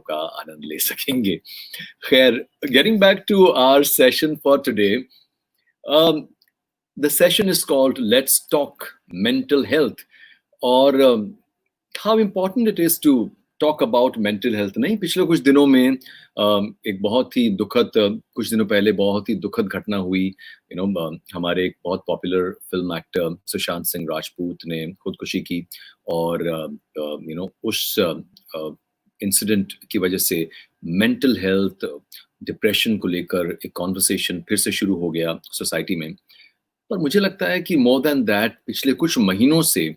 का आनंद ले सकेंगे। खैर, getting back to our session for today, the session is called Let's Talk Mental Health, और how important it is to talk about mental health। नहीं, पिछले कुछ दिनों में एक बहुत ही दुखद, कुछ दिनों पहले बहुत ही दुखद घटना हुई। हमारे एक बहुत popular film actor Sushant Singh Rajput ने खुदकुशी की, और उस इंसिडेंट की वजह से मेंटल हेल्थ, डिप्रेशन को लेकर एक कॉन्वर्सेशन फिर से शुरू हो गया सोसाइटी में। पर मुझे लगता है कि मोर देन दैट, पिछले कुछ महीनों से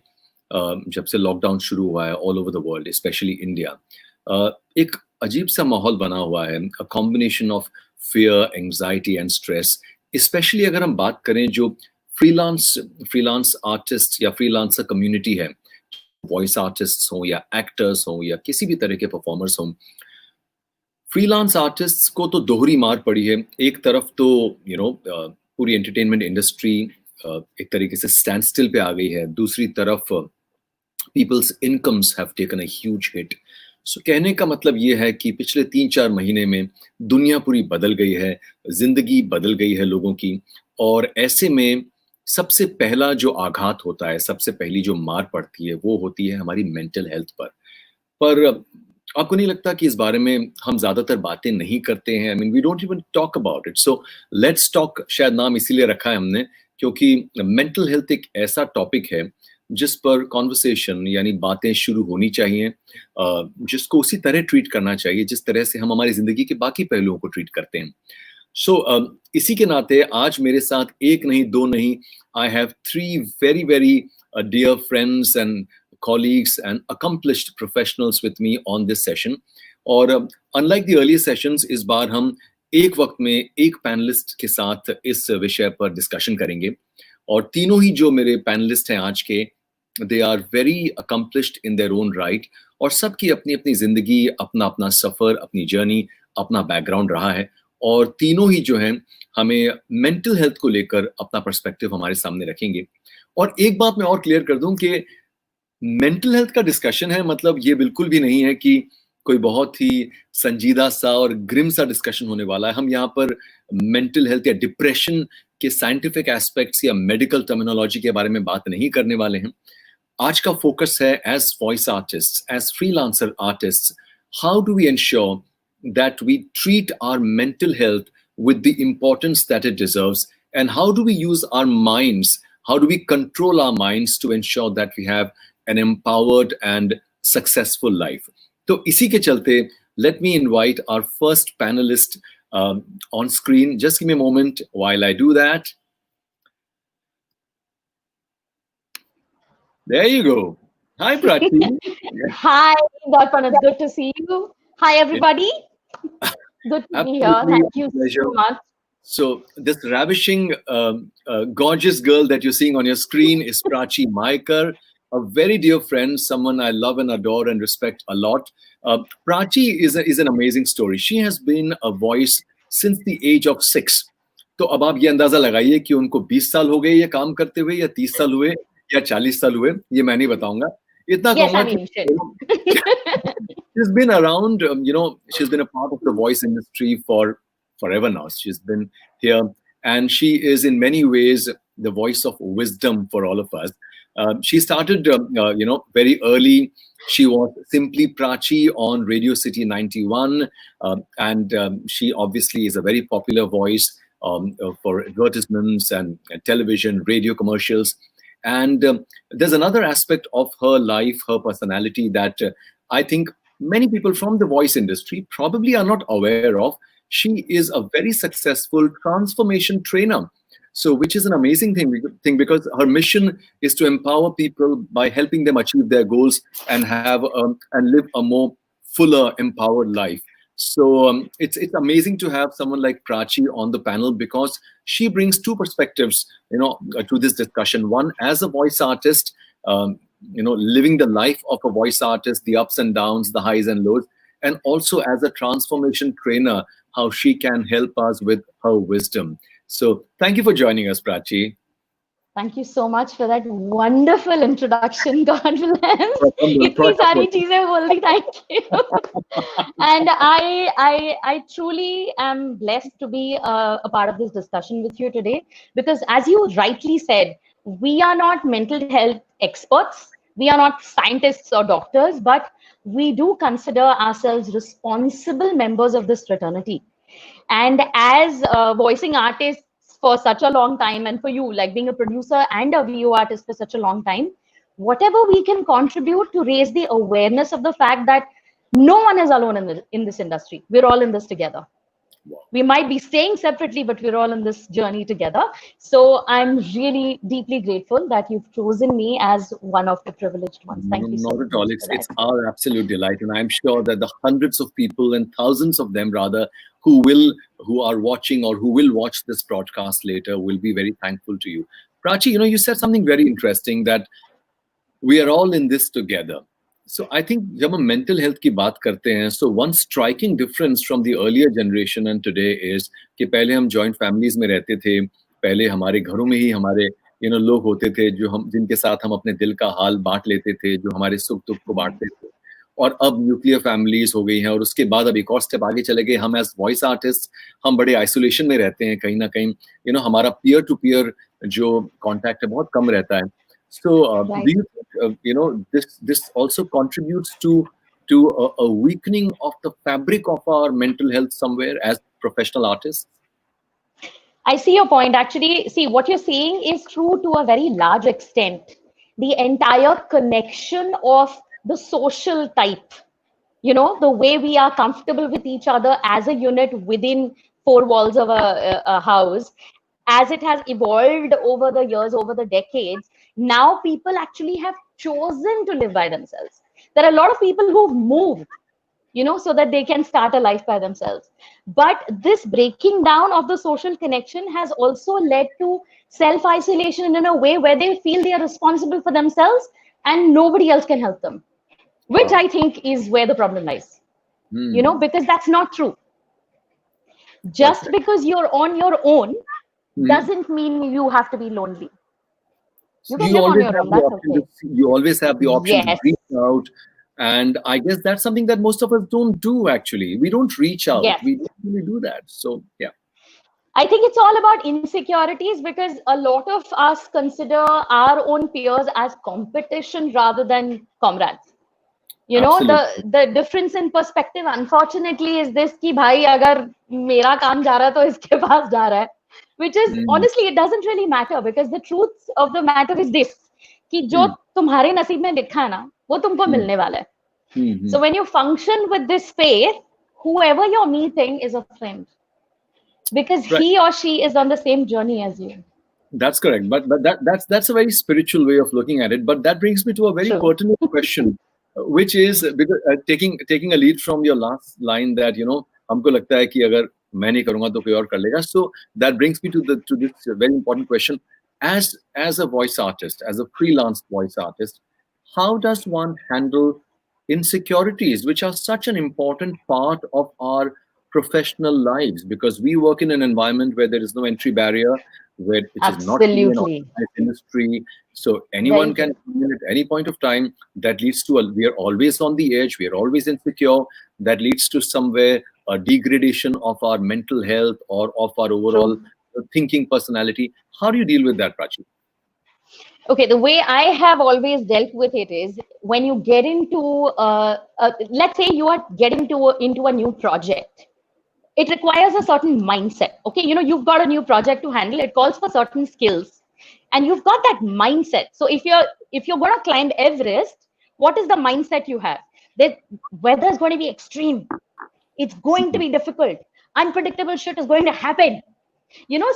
जब से लॉकडाउन शुरू हुआ है all over the world, specially India, एक अजीब सा माहौल बना हुआ है, a combination of fear, anxiety and stress. Specially अगर हम बात करें जो फ्रीलांस आर्टिस्ट या फ्रीलांसर कम्युनिटी है, वॉइस आर्टिस्ट हो या एक्टर्स हो या किसी भी तरह के परफॉर्मर्स हों, फ्रीलांस आर्टिस्ट्स को तो दोहरी मार पड़ी है। एक तरफ तो पूरी एंटरटेनमेंट इंडस्ट्री एक तरीके से स्टैंड स्टिल पे आ गई है, दूसरी तरफ people's incomes have taken a huge hit. So कहने का मतलब ये है कि पिछले 3-4 महीने में दुनिया पूरी बदल गई है, जिंदगी बदल गई है लोगों की, और ऐसे में सबसे पहला जो आघात होता है, सबसे पहली जो मार पड़ती है, वो होती है हमारी मेंटल हेल्थ पर आपको नहीं लगता कि इस बारे में हम ज्यादातर बातें नहीं करते हैं? I mean, we don't even talk about it. So let's talk शायद नाम इसीलिए रखा है हमने, क्योंकि मेंटल हेल्थ एक ऐसा टॉपिक है जिस पर कॉन्वर्सेशन यानी बातें शुरू होनी चाहिए, जिसको उसी तरह ट्रीट करना चाहिए जिस तरह से हम हमारी जिंदगी के बाकी पहलुओं को ट्रीट करते हैं। सो इसी के नाते आज मेरे साथ एक नहीं, दो नहीं, I have 3 very very dear friends and colleagues and accomplished professionals with me on this session. और unlike the earlier sessions, इस बार हम एक वक्त में एक पैनलिस्ट के साथ इस विषय पर डिस्कशन करेंगे, और तीनों ही जो मेरे पैनलिस्ट हैं आज के, they are very accomplished in their own right, और सबकी अपनी अपनी जिंदगी, अपना अपना सफर, अपनी जर्नी, अपना बैकग्राउंड रहा है, और तीनों ही जो हैं हमें मेंटल हेल्थ को लेकर अपना पर्सपेक्टिव हमारे सामने रखेंगे। और एक बात मैं और क्लियर कर दूं कि मेंटल हेल्थ का डिस्कशन है, मतलब ये बिल्कुल भी नहीं है कि कोई बहुत ही संजीदा सा और ग्रिम सा डिस्कशन होने वाला है। हम यहाँ पर मेंटल हेल्थ या डिप्रेशन के साइंटिफिक एस्पेक्ट्स या मेडिकल टर्मिनोलॉजी के बारे में बात नहीं करने वाले हैं। आज का फोकस है as voice artist, as freelancer artist, how do we ensure that we treat our mental health with the importance that it deserves, and how do we use our minds, how do we control our minds to ensure that we have an empowered and successful life. तो इसी के चलते let me invite our first panelist on screen. Just give me a moment while I do that. There you go. Hi, Prachi. Hi, Darpan. It's good to see you. Hi, everybody. Good to be here. Thank you so much. So this ravishing, gorgeous girl that you're seeing on your screen is Prachi Mayekar, a very dear friend, someone I love and adore and respect a lot. Prachi is an amazing story. She has been a voice since the age of 6. तो अब आप ये अंदाजा लगाइए कि उनको 20 साल हो गए ये काम करते हुए, या 30 साल हुए, या 40 साल हुए, ये मैं नहीं बताऊंगा। इतना कहूंगा कि she's been around, she's been a part of the voice industry for forever now. She's been here, and she is in many ways the voice of wisdom for all of us. She started, very early. She was simply Prachi on Radio City 91, and she obviously is a very popular voice for advertisements and television, radio commercials. And there's another aspect of her life, her personality, that I think many people from the voice industry probably are not aware of. She is a very successful transformation trainer. So, which is an amazing thing because her mission is to empower people by helping them achieve their goals and have and live a more fuller, empowered life. So it's amazing to have someone like Prachi on the panel because she brings two perspectives, to this discussion. One, as a voice artist, living the life of a voice artist, the ups and downs, the highs and lows, and also as a transformation trainer, how she can help us with her wisdom. So thank you for joining us, Prachi. Thank you so much for that wonderful introduction. God bless. Prakamdal, इतनी सारी Prakamdal. चीजें बोल दी. Thank you. And I truly am blessed to be a part of this discussion with you today because, as you rightly said, we are not mental health experts. We are not scientists or doctors, but we do consider ourselves responsible members of this fraternity. And as voicing artists for such a long time, and for you, like being a producer and a VO artist for such a long time, whatever we can contribute to raise the awareness of the fact that no one is alone in this industry. We're all in this together. We might be staying separately, but we're all in this journey together. So I'm really deeply grateful that you've chosen me as one of the privileged ones. No, Thank you so not at all. much for It's that. our absolute delight, and I'm sure that the hundreds of people and thousands of them, rather, who are watching or who will watch this broadcast later, will be very thankful to you. Prachi, you said something very interesting that we are all in this together. So I think जब हम mental health की बात करते हैं, so one striking difference from the earlier generation and today is कि पहले हम joint families में रहते थे, पहले हमारे घरों में ही हमारे लोग होते थे जो हम जिनके साथ हम अपने दिल का हाल बांट लेते थे, जो हमारे सुख दुख को बांटते थे. और अब न्यूक्लियर फैमिलीज हो गई हैं और उसके बाद अब एक और स्टेप आगे चले गए. हम एज वॉइस आर्टिस्ट हम बड़े आइसोलेशन में रहते हैं, कहीं ना कहीं हमारा पीयर टू पीयर जो कांटेक्ट है बहुत कम रहता है. So, do Right. you think this also contributes to a weakening of the fabric of our mental health somewhere as professional artists? I see your point. Actually, see, what you're saying is true to a very large extent. The entire connection of the social type, the way we are comfortable with each other as a unit within four walls of a house, as it has evolved over the years, over the decades, now people actually have chosen to live by themselves. There are a lot of people who've moved, so that they can start a life by themselves. But this breaking down of the social connection has also led to self isolation in a way where they feel they are responsible for themselves and nobody else can help them, which Wow. I think is where the problem lies, Hmm. because that's not true. Just Perfect. because you're on your own Mhm. doesn't mean you have to be lonely. You So can you live on always your have own. the That's option to okay. you always have the option to Yes. reach out, and I guess that's something that most of us don't do. Actually, we don't reach out. Yes. We don't really do that. So yeah, I think it's all about insecurities because a lot of us consider our own peers as competition rather than comrades. The absolutely. the difference in perspective, unfortunately, is this कि भाई अगर मेरा काम जा रहा है तो इसके पास जा रहा है, which is Mm. honestly it doesn't really matter because the truth of the matter is this कि जो Mm. तुम्हारे नसीब में लिखा है ना वो तुमको Mm. मिलने वाला है. So Mm. when you function with this faith, whoever you're meeting is a friend because Right. he or she is on the same journey as you. That's correct. But that's a very spiritual way of looking at it. But that brings me to a very True. pertinent question, which is because taking a lead from your last line that हमको लगता है कि अगर मैं नहीं करूँगा तो कोई और कर लेगा. So that brings me to this very important question. As a voice artist, as a freelance voice artist, how does one handle insecurities, which are such an important part of our professional lives? Because we work in an environment where there is no entry barrier, where it is not really an Absolutely. organized industry. So Very anyone can true. come in at any point of time. That leads to we are always on the edge. We are always insecure. That leads to somewhere a degradation of our mental health or of our overall True. thinking personality. How do you deal with that, Prachi? Okay, the way I have always dealt with it is when you get into, let's say you are getting into a new project. It requires a certain mindset. Okay, you've got a new project to handle. It calls for certain skills, and you've got that mindset. So if you're going to climb Everest, what is the mindset you have? That weather is going to be extreme. It's going to be difficult. Unpredictable shit is going to happen.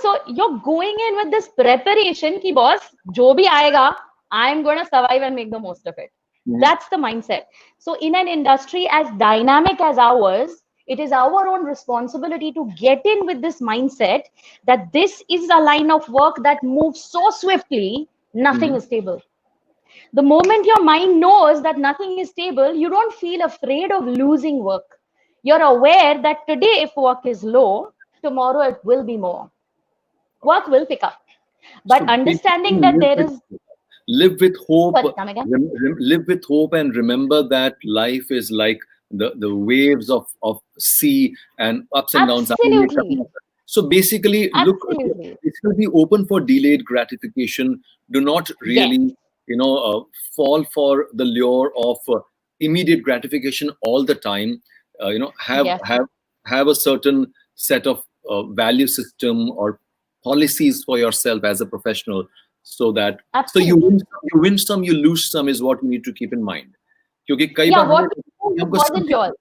So you're going in with this preparation ki boss, jo bhi aayega, I'm going to survive and make the most of it. Mhm. That's the mindset. So in an industry as dynamic as ours, it is our own responsibility to get in with this mindset that this is a line of work that moves so swiftly, nothing Mhm. is stable. The moment your mind knows that nothing is stable, you don't feel afraid of losing work. You're aware that today, if work is low, tomorrow it will be more. Work will pick up. But So understanding basically, that there is, live with hope. sorry, come again. Live with hope, and remember that life is like the waves of sea, and ups and downs. Absolutely. So basically, look. Absolutely. Basically, be open for delayed gratification. Do not Yes. really, fall for the lure of immediate gratification all the time. Have Yes. have a certain set of value system or policies for yourself as a professional, so that so Absolutely. you win some, you lose some is what you need to keep in mind. क्योंकि कई Yeah, बार हमें what you हमको wasn't something yours.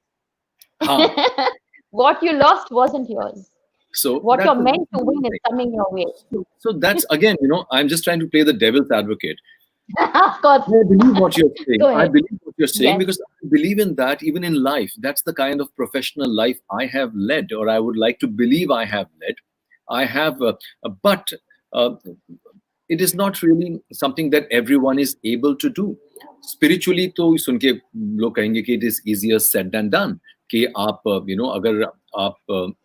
हाँ What you lost wasn't yours. so What you're that's meant to the win is thing. coming your way. So that's again, I'm just trying to play the devil's advocate. Of course. I believe what you're saying. Go I ahead. believe what you're saying Yes. because I believe in that even in life. That's the kind of professional life I have led, or I would like to believe I have led. I have, but uh, it is not really something that everyone is able to do. Spiritually, तो सुन के लोग कहेंगे कि it is easier said than done. कि आप, अगर आप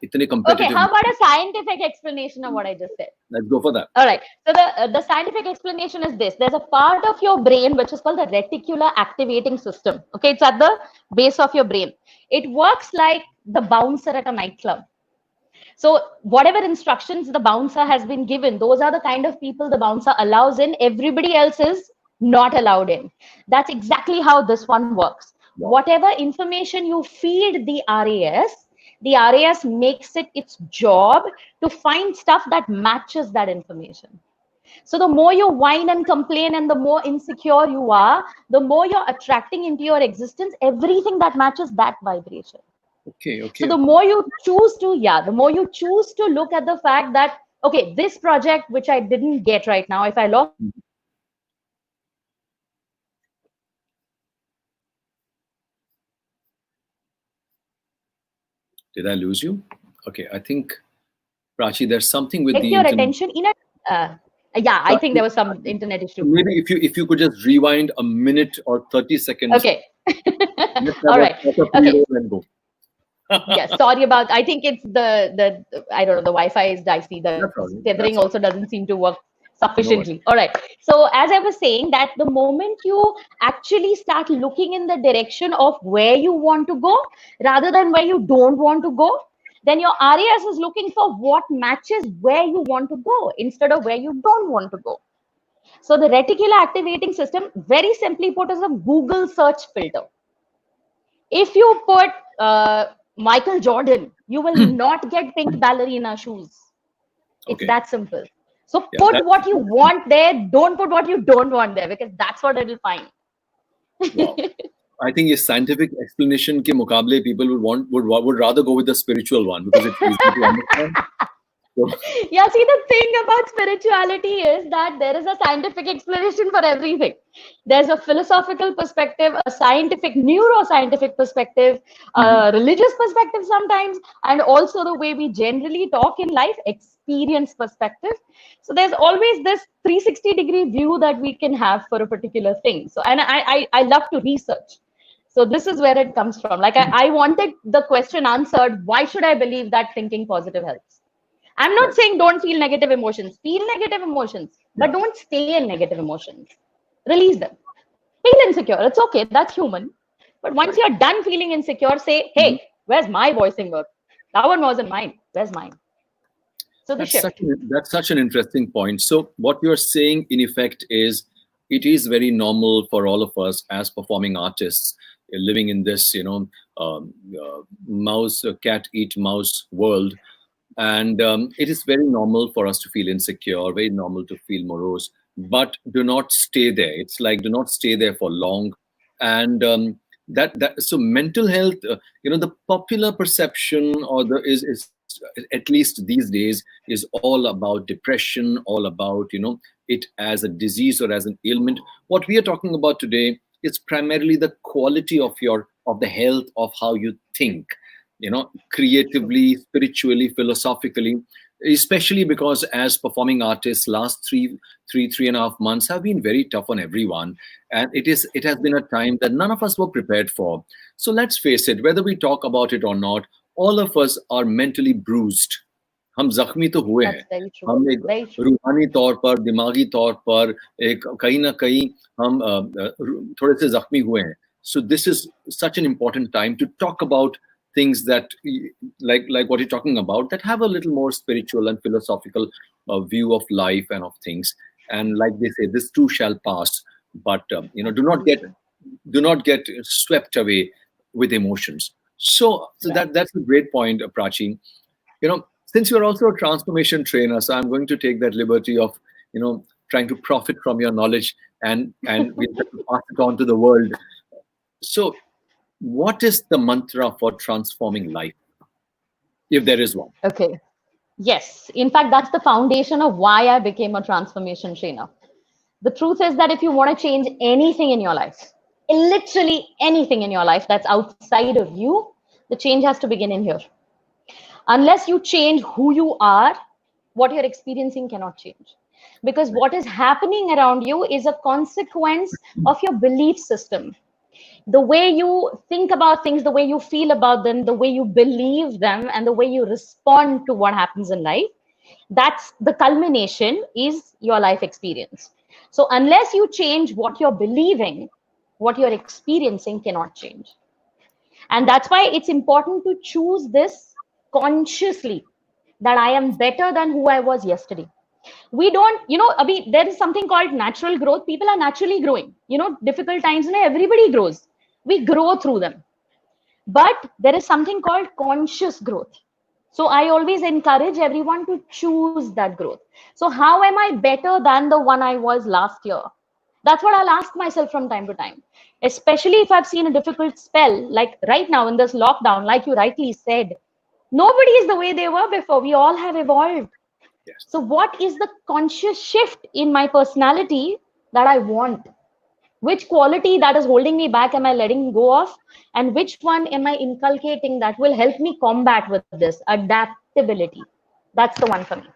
इतने Okay, competitive, how about a scientific explanation of what I just said? let's go for that. All right. So the scientific explanation is this: there's a part of your brain which is called the reticular activating system. Okay, it's at the base of your brain. It works like the bouncer at a nightclub. So whatever instructions the bouncer has been given, those are the kind of people the bouncer allows in. Everybody else is not allowed in. That's exactly how this one works. Wow. Whatever information you feed the RAS makes it its job to find stuff that matches that information. So the more you whine and complain and the more insecure you are, the more you're attracting into your existence everything that matches that vibration. Okay, So okay, the okay. more you choose to, yeah, the more you choose to look at the fact that, okay, this project which I didn't get right now, if I lost Did I lose you? Okay, I think Prachi, there's something with your the internet. attention in a, yeah, I think Prachi, there was some internet issue. maybe if you could just rewind a minute or 30 seconds, Okay. let's All have a right. proper Okay. pre-roll and go. Yes, sorry about. I think it's the I don't know. The Wi-Fi is dicey. The That's all right. tethering That's all also doesn't seem to work right. No worries. sufficiently. All right. So as I was saying, that the moment you actually start looking in the direction of where you want to go rather than where you don't want to go, then your RAS is looking for what matches where you want to go instead of where you don't want to go. So the reticular activating system, very simply put, is a Google search filter. If you put Michael Jordan, you will not get pink ballerina shoes. It's Okay. that simple. So Yeah, put that's what you want there, don't put what you don't want there, because that's what it'll find. wow. I think a scientific explanation ke mukable people would rather go with the spiritual one because it's easy to understand. So, Yeah, see, the thing about spirituality is that there is a scientific explanation for everything. There's a philosophical perspective, a scientific, neuroscientific perspective, mhm. a religious perspective sometimes, and also the way we generally talk in life, experience perspective. So there's always this 360-degree view that we can have for a particular thing. So, and I love to research. So this is where it comes from. Like I wanted the question answered, why should I believe that thinking positive helps? I'm not Right. saying don't feel negative emotions. Feel negative emotions, but Yeah. don't stay in negative emotions. Release them. Feel insecure. It's okay. That's human. But once Right. you're done feeling insecure, say, Mhm. hey, where's my voicing work? That one wasn't mine. Where's mine? So the shift. That's such an interesting point. So what you're saying in effect is it is very normal for all of us as performing artists living in this, mouse cat eat mouse world, and it is very normal for us to feel insecure, very normal to feel morose, but do not stay there. It's like do not stay there for long, and that so mental health, the popular perception or the is at least these days is all about depression, all about it as a disease or as an ailment. What we are talking about today is primarily the quality of the health of how you think, True. creatively, spiritually, philosophically, especially because as performing artists last 3.5 months have been very tough on everyone, and it has been a time that none of us were prepared for. So let's face it, whether we talk about it or not, all of us are mentally bruised. हम जख्मी तो हुए हैं, That's very true. हम एक Very true. रूहानी तौर पर, दिमागी तौर पर एक कहीं ना कहीं हम थोड़े से जख्मी हुए हैं. So this is such an important time to talk about things that like what you're talking about, that have a little more spiritual and philosophical view of life and of things. And like they say, this too shall pass, but do not get swept away with emotions. So that's a great point, Prachi. Since you're also a transformation trainer, so I'm going to take that liberty of trying to profit from your knowledge, and we have to pass it on to the world. So what is the mantra for transforming life, if there is one? Okay. Yes. In fact, that's the foundation of why I became a transformation trainer. The truth is that if you want to change anything in your life, literally anything in your life that's outside of you, the change has to begin in here. Unless you change who you are, what you're experiencing cannot change. Because what is happening around you is a consequence of your belief system. The way you think about things, the way you feel about them, the way you believe them, and the way you respond to what happens in life, that's the culmination is your life experience. So unless you change what you're believing, what you're experiencing cannot change. And that's why it's important to choose this consciously, that I am better than who I was yesterday. We don't, Abhi, there is something called natural growth. People are naturally growing. Difficult times, everybody grows. We grow through them. But there is something called conscious growth. So I always encourage everyone to choose that growth. So how am I better than the one I was last year? That's what I'll ask myself from time to time, especially if I've seen a difficult spell, like right now in this lockdown, like you rightly said. Nobody is the way they were before. We all have evolved. Yes. So what is the conscious shift in my personality that I want? Which quality that is holding me back am I letting go of? And which one am I inculcating that will help me combat with this? Adaptability. That's the one for me.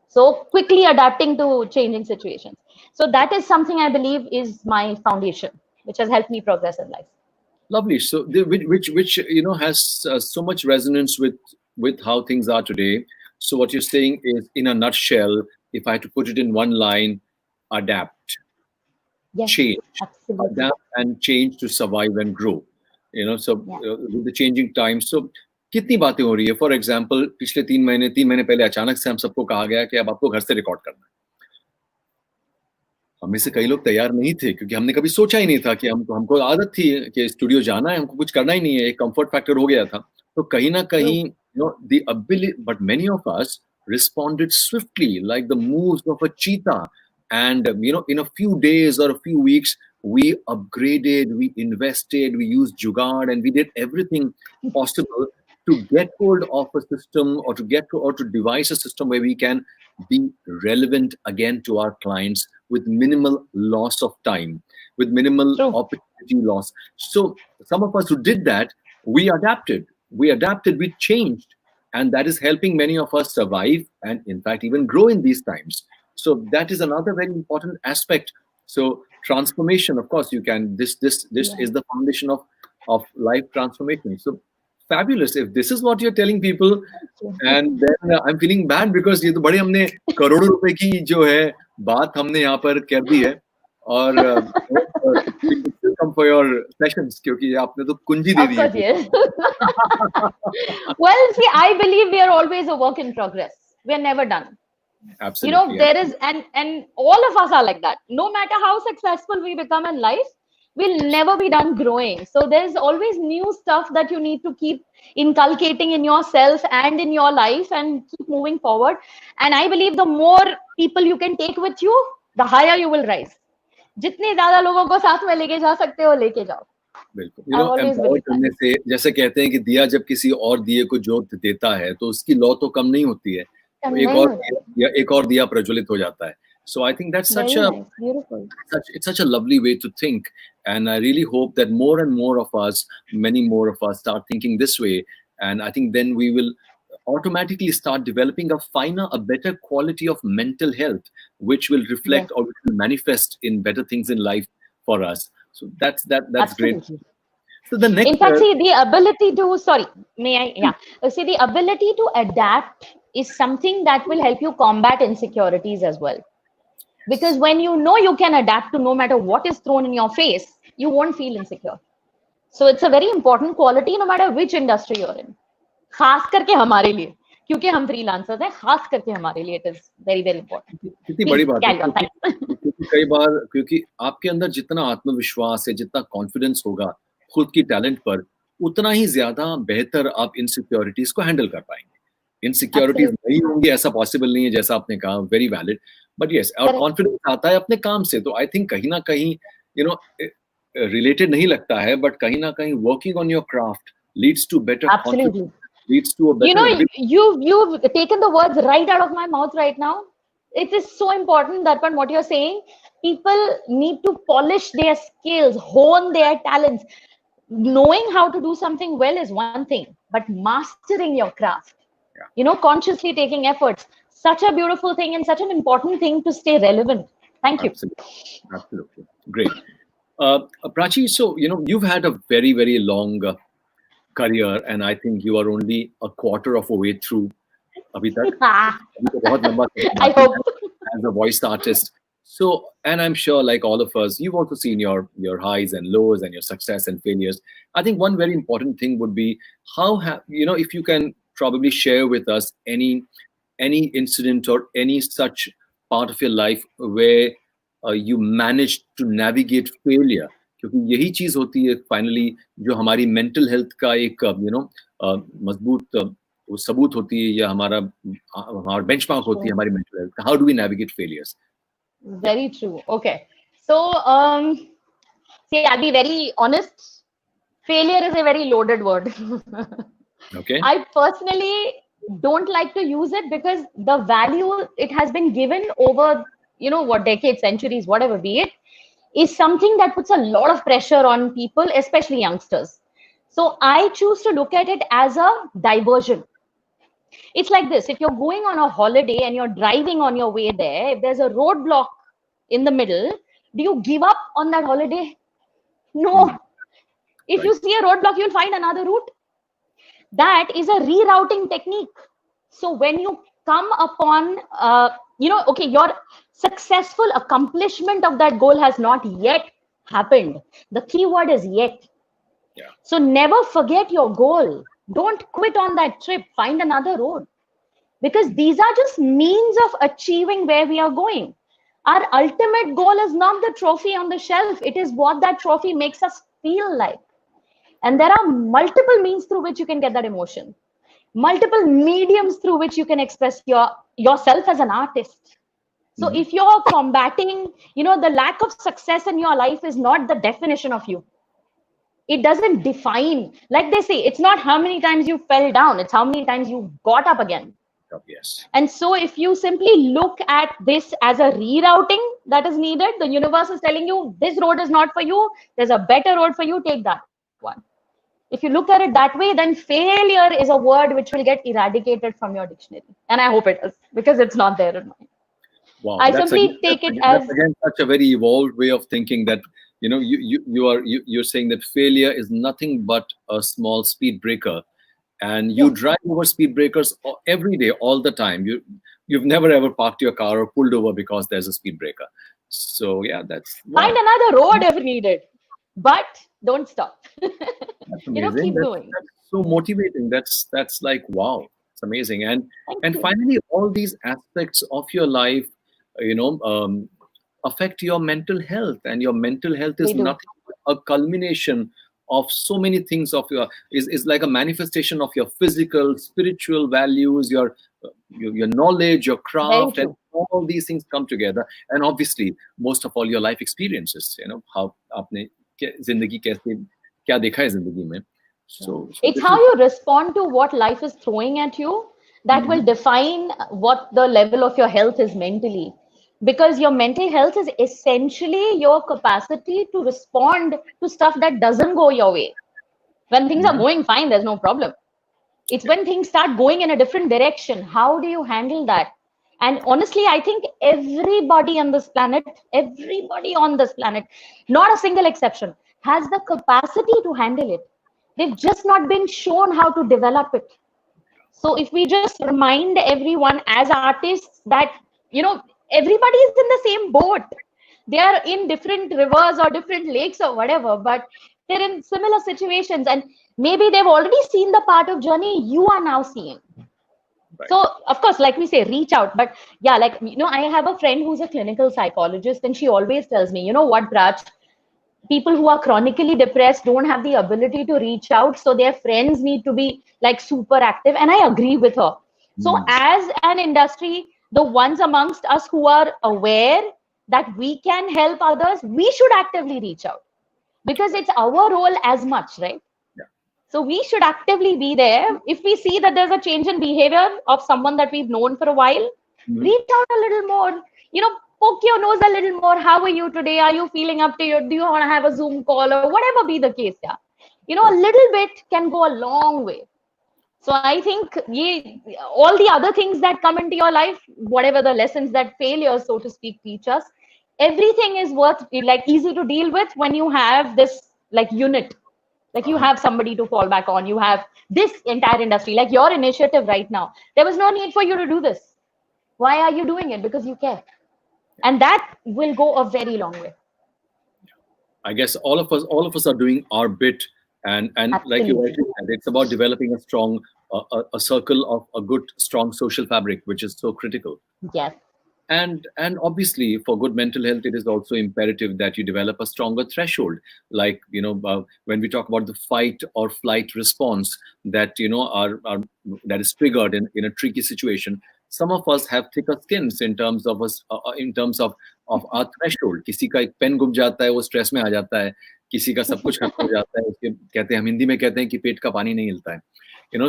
So quickly adapting to changing situations. So that is something I believe is my foundation, which has helped me progress in life. Lovely. So which has so much resonance with how things are today. So what you're saying is, in a nutshell, if I had to put it in one line, adapt, Yes, change, absolutely. adapt and change to survive and grow. With the changing times. So कितनी बातें हो रही है? For example, पिछले 3 महीने पहले अचानक से हम सबको कहा गया कि अब आपको घर से रिकॉर्ड करना है. हम में से कई लोग तैयार नहीं थे, क्योंकि हमने कभी सोचा ही नहीं था कि हमको आदत थी कि स्टूडियो जाना है, हमको कुछ करना ही नहीं है, एक कंफर्ट फैक्टर हो गया था. तो कहीं ना कहीं the ability, but many of us responded swiftly like the moves of a cheetah, and in a few days or a few weeks we upgraded, we invested, we used jugaad, and we did everything possible to get hold of a system, or to devise a system where we can be relevant again to our clients with minimal loss of time, with minimal opportunity loss. So some of us who did that, we adapted, we changed, and that is helping many of us survive and in fact even grow in these times. So that is another very important aspect. So transformation, of course, you can, this is the foundation of life transformation. So fabulous. If this is what you're telling people, and then I'm feeling bad because ये तो बड़े हमने करोड़ों रुपए की जो है बात हमने यहाँ पर कर दी है, और come for your sessions, क्योंकि आपने तो कुंजी दे दी है. Of course, yes. Well, see, I believe we are always a work in progress. We are never done. Absolutely. There is, and all of us are like that. No matter how successful we become in life, we'll never be done growing. So there's always new stuff that you need to keep inculcating in yourself and in your life and keep moving forward. And I believe the more people you can take with you, the higher you will rise. जितने ज़्यादा लोगों को साथ में लेके जा सकते हो, लेके जाओ. बिल्कुल. एम्पावर करने से, जैसे कहते हैं कि दिया जब किसी और दिए को ज्योत देता है तो उसकी लौ तो कम नहीं होती है, एक और दिया प्रज्वलित हो जाता है. So I think that's beautiful. It's such a lovely way to think, and I really hope that more and more of us, many more of us, start thinking this way. And I think then we will automatically start developing a better quality of mental health, which will reflect or which will manifest in better things in life for us. So that's great. So the next, in fact, see the ability to, sorry, may I? Yeah. See, the ability to adapt is something that will help you combat insecurities as well. Because when you know you can adapt to no matter what is thrown in your face, you won't feel insecure. So it's a very important quality no matter which industry you're in. खास करके हमारे लिए, क्योंकि हम freelancers हैं, खास करके हमारे लिए it is very very important. कितनी Please बड़ी बात है, carry on. Thanks. क्योंकि कई बार क्योंकि आपके अंदर जितना आत्मविश्वास है, जितना कॉन्फिडेंस होगा खुद की टैलेंट पर, उतना ही ज्यादा बेहतर आप इनसिक्योरिटीज को हैंडल कर पाएंगे. इनसिक्योरिटीज नहीं होंगी ऐसा पॉसिबल नहीं है, जैसा आपने कहा, वेरी वैलिड. बट यस, और कॉन्फिडेंस आता है अपने काम से. तो आई थिंक कहीं ना कहीं रिलेटेड नहीं लगता है, बट कहीं ना कहीं working on your craft leads to better confidence, leads to a better. You've taken the words right out of my mouth right now. It is so important that what you're saying, people need to polish their skills, hone their talents. Knowing how to do something well is one thing, but mastering your craft, consciously taking efforts, such a beautiful thing and such an important thing to stay relevant. Thank you. Absolutely. Great. Prachi, so, you've had a very, very long career, and I think you are only a quarter of a way through abhi tak. I hope. As a voice artist. So, and I'm sure, like all of us, you've also seen your highs and lows and your success and failures. I think one very important thing would be if you can probably share with us any incident or any such part of your life where you managed to navigate failure. क्योंकि यही चीज होती है finally जो हमारी mental health का एक मजबूत सबूत होती है, या हमारा बेंचमार्क होती है हमारी मेंटल हेल्थ का. How do we navigate failures? Very true. Okay. So, see, I'll be very honest. Failure is a very loaded word. Okay. I personally don't like to use it because the value it has been given over, decades, centuries, whatever be it, is something that puts a lot of pressure on people, especially youngsters. So I choose to look at it as a diversion. It's like this: if you're going on a holiday and you're driving on your way there, if there's a roadblock in the middle, do you give up on that holiday? No. If you see a roadblock, you'll find another route. That is a rerouting technique. So when you come upon, your successful accomplishment of that goal has not yet happened. The key word is yet. Yeah. So never forget your goal. Don't quit on that trip. Find another road. Because these are just means of achieving where we are going. Our ultimate goal is not the trophy on the shelf. It is what that trophy makes us feel like. And there are multiple means through which you can get that emotion. Multiple mediums through which you can express yourself as an artist. So if you're combating, the lack of success in your life is not the definition of you. It doesn't define, like they say, it's not how many times you fell down, it's how many times you got up again. Yes. And so if you simply look at this as a rerouting that is needed, the universe is telling you, this road is not for you, there's a better road for you, take that one. If you look at it that way, then failure is a word which will get eradicated from your dictionary. And I hope it is, because it's not there in mine. Wow, I simply take it as... That's again such a very evolved way of thinking that, you're saying that failure is nothing but a small speed breaker. And you drive over speed breakers every day, all the time. You've never ever parked your car or pulled over because there's a speed breaker. So yeah, that's... Find another road if needed, but don't stop. That's amazing. Keep going. That's so motivating. That's like, wow, it's amazing. And finally, all these aspects of your life, affect your mental health, and your mental health is nothing but a culmination of so many things of is like a manifestation of your physical, spiritual values, your knowledge, your craft, and all these things come together. And obviously, most of all, your life experiences. How आपने जिंदगी कैसे क्या देखा है जिंदगी में. So it's how you respond to what life is throwing at you that will define what the level of your health is mentally. Because your mental health is essentially your capacity to respond to stuff that doesn't go your way. When things are going fine, there's no problem. It's when things start going in a different direction. How do you handle that? And honestly, I think everybody on this planet, not a single exception, has the capacity to handle it. They've just not been shown how to develop it. So if we just remind everyone as artists that, everybody is in the same boat. They are in different rivers or different lakes or whatever, but they're in similar situations. And maybe they've already seen the part of journey you are now seeing. Right. So, of course, like we say, reach out. But yeah, like, I have a friend who's a clinical psychologist, and she always tells me, you know what, Prach, people who are chronically depressed don't have the ability to reach out, so their friends need to be like super active, and I agree with her. So as an industry, the ones amongst us who are aware that we can help others, we should actively reach out, because it's our role as much, right? Yeah. So we should actively be there. If we see that there's a change in behavior of someone that we've known for a while, reach out a little more, poke your nose a little more. How are you today? Are you feeling up to you? Do you want to have a Zoom call or whatever be the case? Yeah. A little bit can go a long way. So I think all the other things that come into your life, whatever the lessons that failures, so to speak, teach us, everything is worth, like, easy to deal with when you have this like unit. Like, you have somebody to fall back on. You have this entire industry, like your initiative right now. There was no need for you to do this. Why are you doing it? Because you care. And that will go a very long way. I guess all of us are doing our bit, and like you Absolutely. rightly said, it's about developing a strong a circle of a good strong social fabric, which is so critical. Yes. And obviously, for good mental health, it is also imperative that you develop a stronger threshold. Like, when we talk about the fight or flight response that are that is triggered in a tricky situation. Some of us have thicker skins in terms of us in terms of our threshold. किसी का एक pen गुम जाता है, वो stress में आ जाता है. किसी का सब कुछ खत्म हो जाता है, उसके कहते हैं, हम हिंदी में कहते हैं कि पेट का पानी नहीं हिलता है.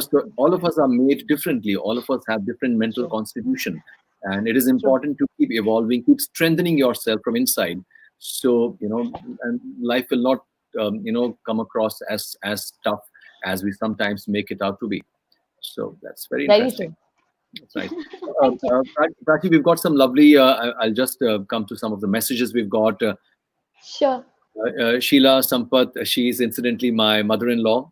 So all of us are made differently. All of us have different mental constitution, and it is important to keep evolving, keep strengthening yourself from inside. So and life will not come across as tough as we sometimes make it out to be. So that's very Very interesting. true. That's right. Thank you. Prachi, we've got some lovely. I'll just come to some of the messages we've got. Sure. Sheila Sampath, she's incidentally my mother-in-law.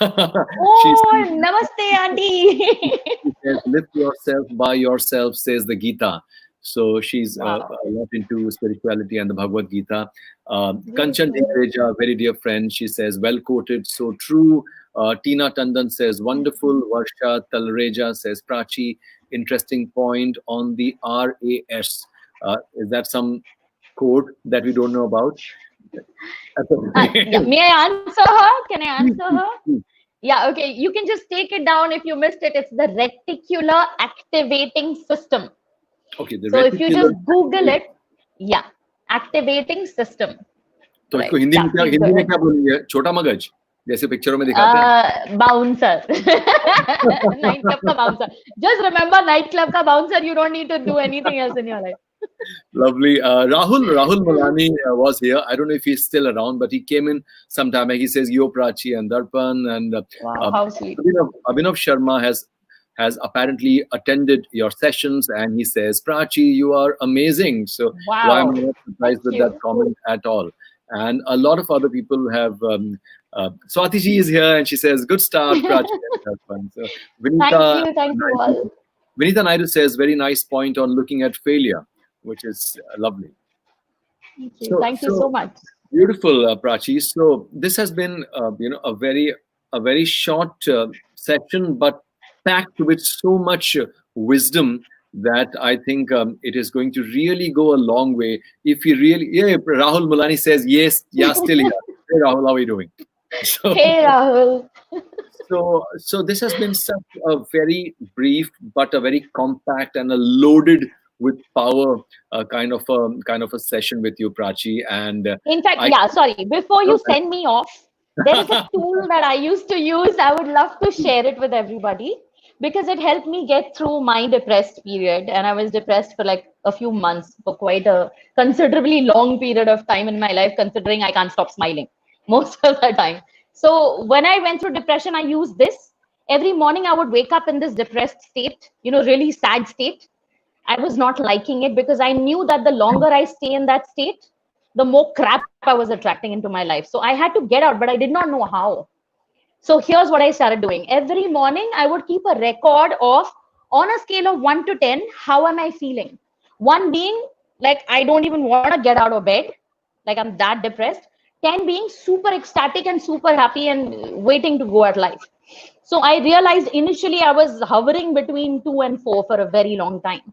Oh, namaste, auntie. She says, lift yourself by yourself, says the Gita. So she's a lot into spirituality and the Bhagavad Gita. Kanchan Dhikreja, very dear friend, she says, well quoted, so true. Tina Tandon says, wonderful. Varsha Talreja says, Prachi, interesting point on the RAS. Is that some code that we don't know about? Yeah. May I answer her? Can I answer her? Yeah, okay. You can just take it down if you missed it. It's the reticular activating system. Okay. So if you just Google it, yeah, activating system. तो इसको हिंदी में क्या बोलेंगे? छोटा मगज, जैसे पिक्चरों में दिखाते हैं. Bouncer. Nightclub का bouncer. Just remember, nightclub का bouncer. You don't need to do anything else in your life. Lovely. Rahul Malani was here. I don't know if he's still around, but he came in sometime. He says, "Yo, Prachi and Darpan." And wow, how sweet. Abhinav Sharma has apparently attended your sessions, and he says, "Prachi, you are amazing." So why am I not surprised with that comment at all? And a lot of other people have. Swati ji is here, and she says, "Good start, Prachi." And Darpan. So Thank you all. Vinita Naidu says, "Very nice point on looking at failure," which is lovely. Thank you. Thank you so much. Beautiful, Prachi. So this has been, a very short session, but packed with so much wisdom that I think it is going to really go a long way. If we really, Rahul Mulani says, yes, yeah, still here. Hey, Rahul, how are you doing? So, hey, Rahul. So this has been such a very brief, but a very compact and a loaded with power kind of a session with you, Prachi. And in fact, sorry, before you send me off, there is a tool that I used to use. I would love to share it with everybody because it helped me get through my depressed period. And I was depressed for like a few months, for quite a considerably long period of time in my life, considering I can't stop smiling most of the time. So when I went through depression, I used this. Every morning I would wake up in this depressed state, really sad state. I was not liking it because I knew that the longer I stay in that state, the more crap I was attracting into my life. So I had to get out, but I did not know how. So here's what I started doing. Every morning, I would keep a record of, on a scale of 1 to 10, how am I feeling? 1 being like, I don't even want to get out of bed, like I'm that depressed. 10 being super ecstatic and super happy and waiting to go at life. So I realized initially I was hovering between 2 and 4 for a very long time.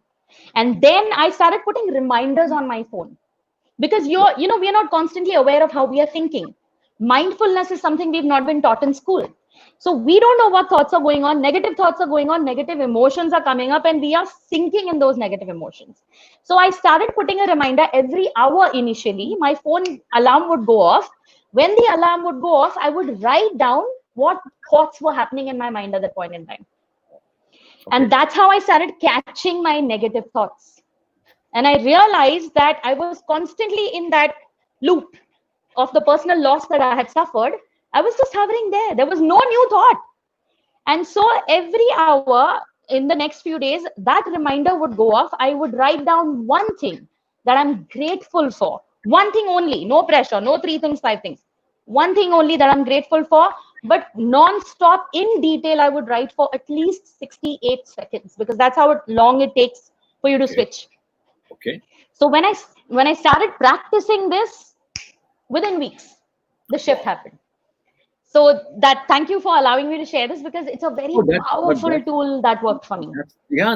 And then I started putting reminders on my phone, because we are not constantly aware of how we are thinking. Mindfulness is something we've not been taught in school. So we don't know what thoughts are going on, negative thoughts are going on, negative emotions are coming up, and we are sinking in those negative emotions. So I started putting a reminder every hour. Initially my phone alarm would go off. When the alarm would go off, I would write down what thoughts were happening in my mind at that point in time. And Okay. that's how I started catching my negative thoughts. And I realized that I was constantly in that loop of the personal loss that I had suffered. I was just hovering there. There was no new thought. And so every hour in the next few days, that reminder would go off. I would write down one thing that I'm grateful for. One thing only, no pressure, no three things, five things. One thing only that I'm grateful for, but non-stop in detail, I would write for at least 68 seconds, because that's how long it takes for you to Okay. switch. Okay. So when I started practicing this, within weeks, the shift Wow. happened. So that, thank you for allowing me to share this, because it's a very Oh, that's but powerful tool that worked for me. that's yeah,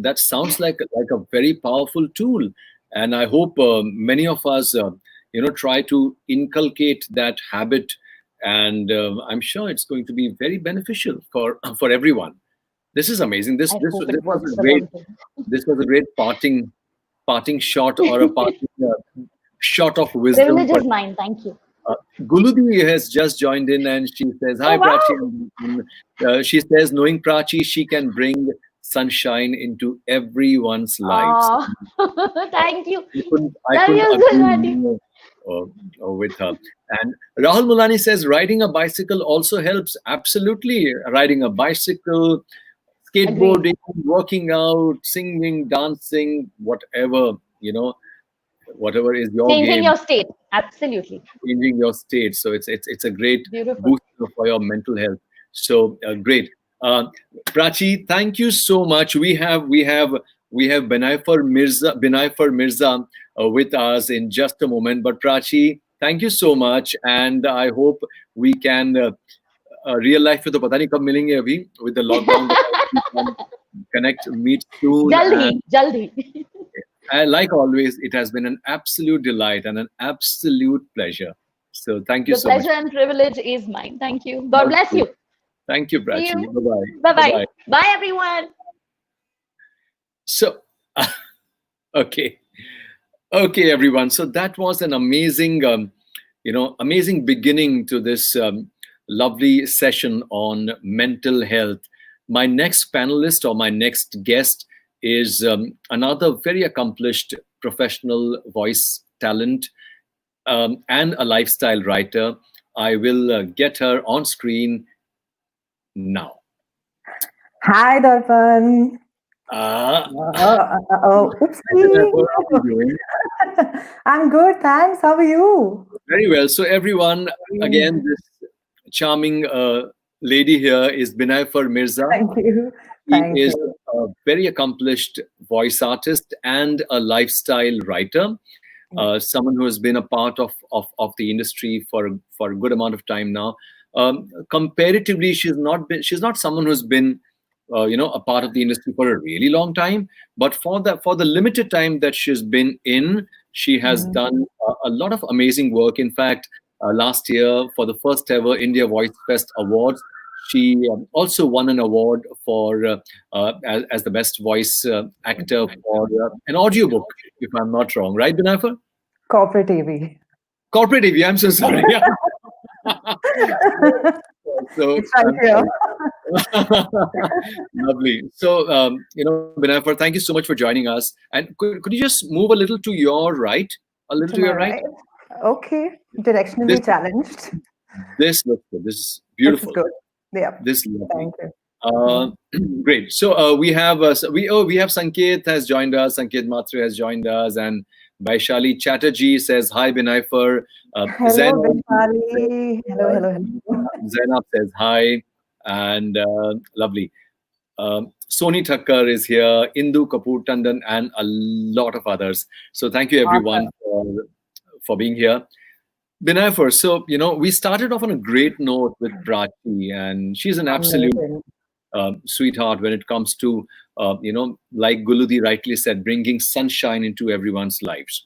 that sounds like a very powerful tool, and I hope many of us try to inculcate that habit, and I'm sure it's going to be very beneficial for for everyone. This is amazing. I hope This it was works a for great everyone. parting shot, or a parting shot of wisdom Privilege for. is mine. Thank you. Guludi has just joined in and she says, Oh "Hi, Prachi." wow! She says, knowing Prachi, she can bring sunshine into everyone's lives. Oh, thank you. I Love couldn't you, agree Swati. more with her. And Rahul Mulani says, riding a bicycle also helps. Absolutely. Riding a bicycle, Agreed. skateboarding, working out, singing, dancing, whatever is your Changing game, your state. Absolutely. changing your state. So it's a great Beautiful. booster for your mental health. So great. Prachi, thank you so much. We have Benaifer Mirza with us in just a moment. But Prachi, thank you so much, and I hope we can real life में तो पता नहीं कब मिलेंगे अभी with the lockdown, but I hope we can connect, meet soon, Jaldi, and jaldi. like always, it has been an absolute delight and an absolute pleasure. So thank you The so much. pleasure and privilege is mine. Thank you. God bless Okay. you. Thank you, See Prachi. you. Bye bye. Bye Bye bye. bye. Bye, everyone. So, okay, okay, everyone. So that was an amazing, amazing beginning to this lovely session on mental health. My next panelist or my next guest is another very accomplished professional voice talent and a lifestyle writer. I will get her on screen now. Hi, Darpan. Ah, Oopsie. how are you doing? I'm good, thanks. How are you? Very well. So, everyone, again, this charming lady here is Benaifer Mirza. Thank you. He Thank is you. a very accomplished voice artist and a lifestyle writer. Someone who has been a part of the industry for a good amount of time now. Comparatively, she's not someone who's been a part of the industry for a really long time. But for the limited time that she's been in, she has Mm. done a lot of amazing work. In fact, last year for the first ever India Voice Fest Awards, she also won an award for as the best voice actor for an audiobook, if I'm not wrong, right, Binafa? Corporate AV. Corporate AV. I'm so sorry. So It's right I'm here. sorry. Lovely. So, Binafa, thank you so much for joining us. And could you just move a little to your right? A little To to my your right? right. Okay. This Directionally challenged. this looks good. This is This is beautiful. good. Yeah. This is lovely. Thank you. Uh, great. So we have we have Sanket has joined us. Sanket Matre has joined us, and Vaishali Chatterjee says hi, Benaifer. Hello, Zen Vishali. Hello, hello, hello. Zainab says hi, and lovely. Soni Thakkar is here, Indu Kapoor Tandon, and a lot of others. So thank you everyone Awesome. for being here. Benaifer, so we started off on a great note with Prachi, and she's an absolute Amazing. sweetheart when it comes to like Guludi rightly said, bringing sunshine into everyone's lives.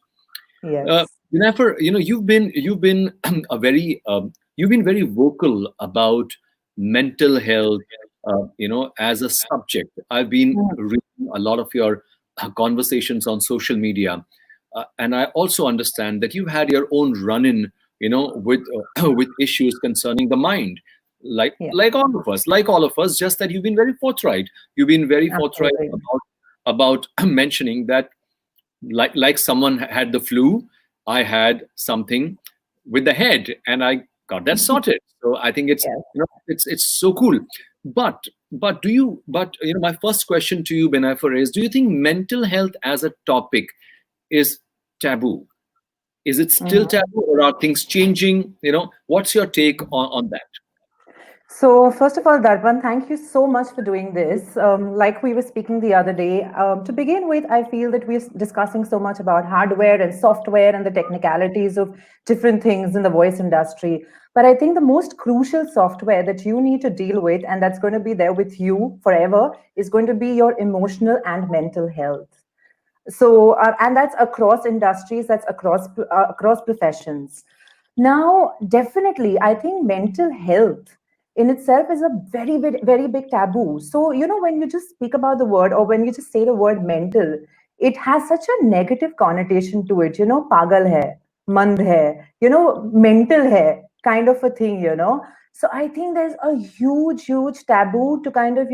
Yes. Jennifer, you've been a very you've been very vocal about mental health, as a subject. I've been Mm. reading a lot of your conversations on social media, and I also understand that you've had your own run-in, with with issues concerning the mind, like Yeah, like all of us. Just that you've been very forthright. You've been very forthright absolutely. about mentioning that like someone had the flu, I had something with the head, and I got that sorted. So I think it's Yes. it's so cool. But do you but my first question to you, Benaifer, is, do you think mental health as a topic is taboo? Is it still Mhm. taboo, or are things changing? What's your take on that? So, first of all, Darpan, thank you so much for doing this. Like we were speaking the other day, to begin with, I feel that we're discussing so much about hardware and software and the technicalities of different things in the voice industry. But I think the most crucial software that you need to deal with, and that's going to be there with you forever, is going to be your emotional and mental health. So and that's across industries, that's across professions. Now definitely I think mental health in itself is a very big taboo. So when you just speak about the word, or when you just say the word mental, it has such a negative connotation to it. Pagal hai, mand hai, mental hai, kind of a thing. So I think there's a huge taboo to kind of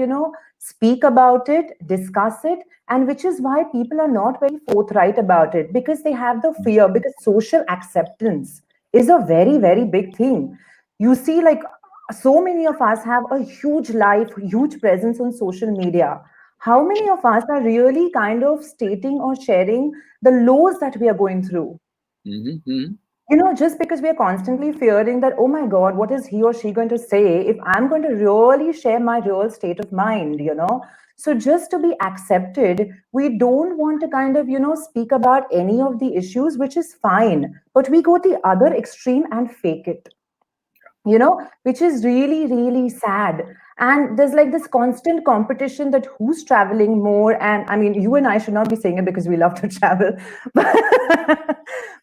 speak about it, discuss it, and which is why people are not very forthright about it, because they have the fear, because social acceptance is a very big thing. You see, like, so many of us have a huge life, huge presence on social media. How many of us are really kind of stating or sharing the lows that we are going through? Mm-hmm. Just because we are constantly fearing that, oh my God, what is he or she going to say if I'm going to really share my real state of mind? So just to be accepted, we don't want to kind of, speak about any of the issues, which is fine. But we go the other extreme and fake it, which is really sad. And there's like this constant competition that who's traveling more. And I mean, you and I should not be saying it because we love to travel. but,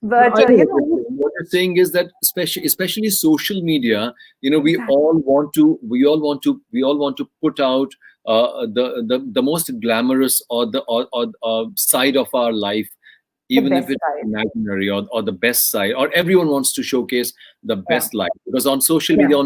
No, but I know what you're you saying. What you're saying is that, especially social media, we know, all want to, we all want to put out the most glamorous, or side of our life, the even if best it's side. imaginary, or the best side, or everyone wants to showcase the Yeah, best life, because on social yeah. media,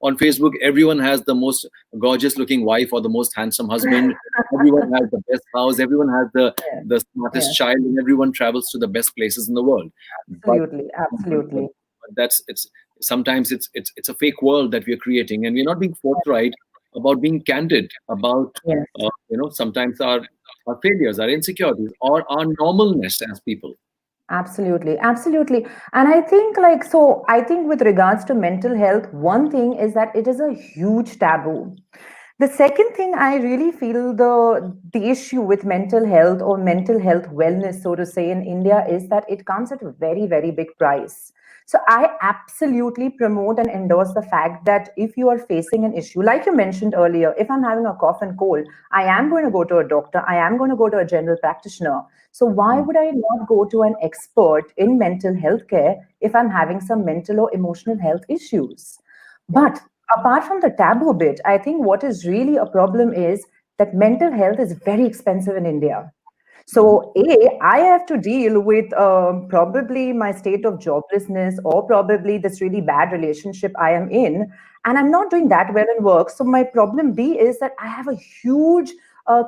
on Facebook, everyone has the most gorgeous looking wife or the most handsome husband. Everyone has the best house. Everyone has Yes, the smartest yes, child, and everyone travels to the best places in the world. But absolutely, but, but, absolutely. but that's it's sometimes it's a fake world that we're creating, and we're not being forthright about being candid about Yes. sometimes our failures, our insecurities, or our normalness as people. Absolutely, absolutely. And I think with regards to mental health, one thing is that it is a huge taboo. The second thing I really feel the issue with mental health or mental health wellness, so to say, in India is that it comes at a very big price. So I absolutely promote and endorse the fact that if you are facing an issue, like you mentioned earlier, if I'm having a cough and cold, I am going to go to a doctor, I am going to go to a general practitioner. So why Mm. would I not go to an expert in mental health care if I'm having some mental or emotional health issues? Wow. But apart from the taboo bit, I think what is really a problem is that mental health is very expensive in India. Mhm. So, I have to deal with probably my state of joblessness, or probably this really bad relationship I am in, and I'm not doing that well in work. So, my problem B is that I have a huge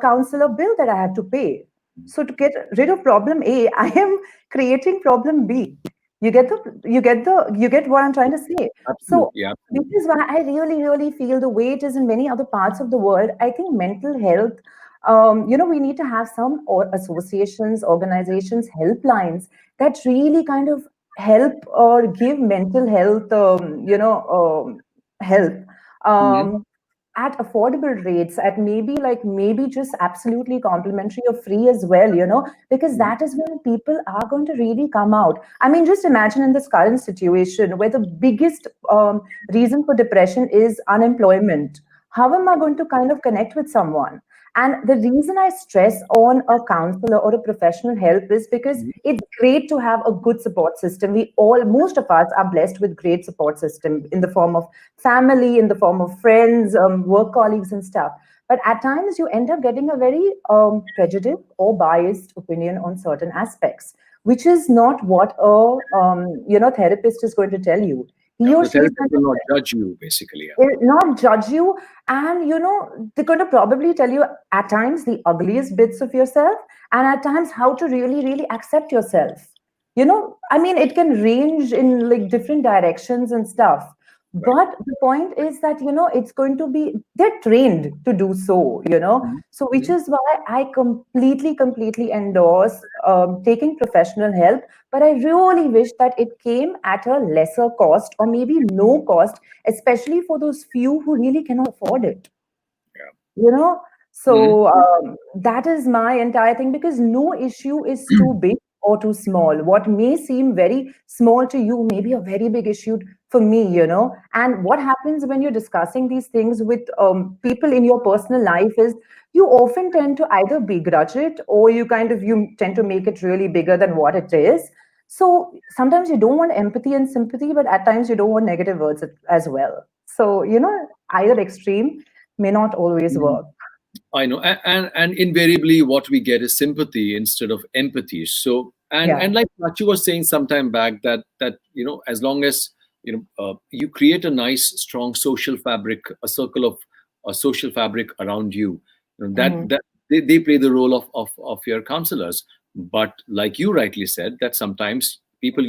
counselor bill that I have to pay. So, to get rid of problem A, I am creating problem B. You get what I'm trying to say. So, Absolutely, this absolutely. is why I really feel the way it is in many other parts of the world. I think mental health, we need to have some or associations, organizations, helplines that really kind of help or give mental health, help. Mhm. Um, at affordable rates, at maybe just absolutely complimentary or free as well, because Mhm. that is when people are going to really come out. I mean, just imagine in this current situation where the biggest reason for depression is unemployment. How am I going to kind of connect with someone? And the reason I stress on a counselor or a professional help is because Mhm. it's great to have a good support system. Most of us are blessed with great support system in the form of family, in the form of friends, work colleagues, and stuff. But at times, you end up getting a very prejudiced or biased opinion on certain aspects, which is not what a therapist is going to tell you. He Yeah, or the she is therapist going will to not judge you, basically. Yeah. not judge you, and they're going to probably tell you at times the ugliest bits of yourself, and at times how to really really accept yourself. I mean, it can range in like different directions and stuff, Right. but the point is that it's going to be, they're trained to do so, Mhm. so which Mhm. is why I completely endorse taking professional help. But I really wish that it came at a lesser cost or maybe no cost, especially for those few who really cannot afford it. Yeah. you know Mhm. so that is my entire thing, because no issue is too big or too small. What may seem very small to you may be a very big issue for me. And what happens when you're discussing these things with people in your personal life is you often tend to either begrudge it, or you tend to make it really bigger than what it is. So sometimes you don't want empathy and sympathy, but at times you don't want negative words as well. So either extreme may not always Mhm. work. I know, and invariably, what we get is sympathy instead of empathy. So, and Yeah. like Prachi was saying some time back, that as long as you create a nice, strong social fabric, a social fabric around you, Hmm. that they play the role of your counselors. But like you rightly said, that sometimes people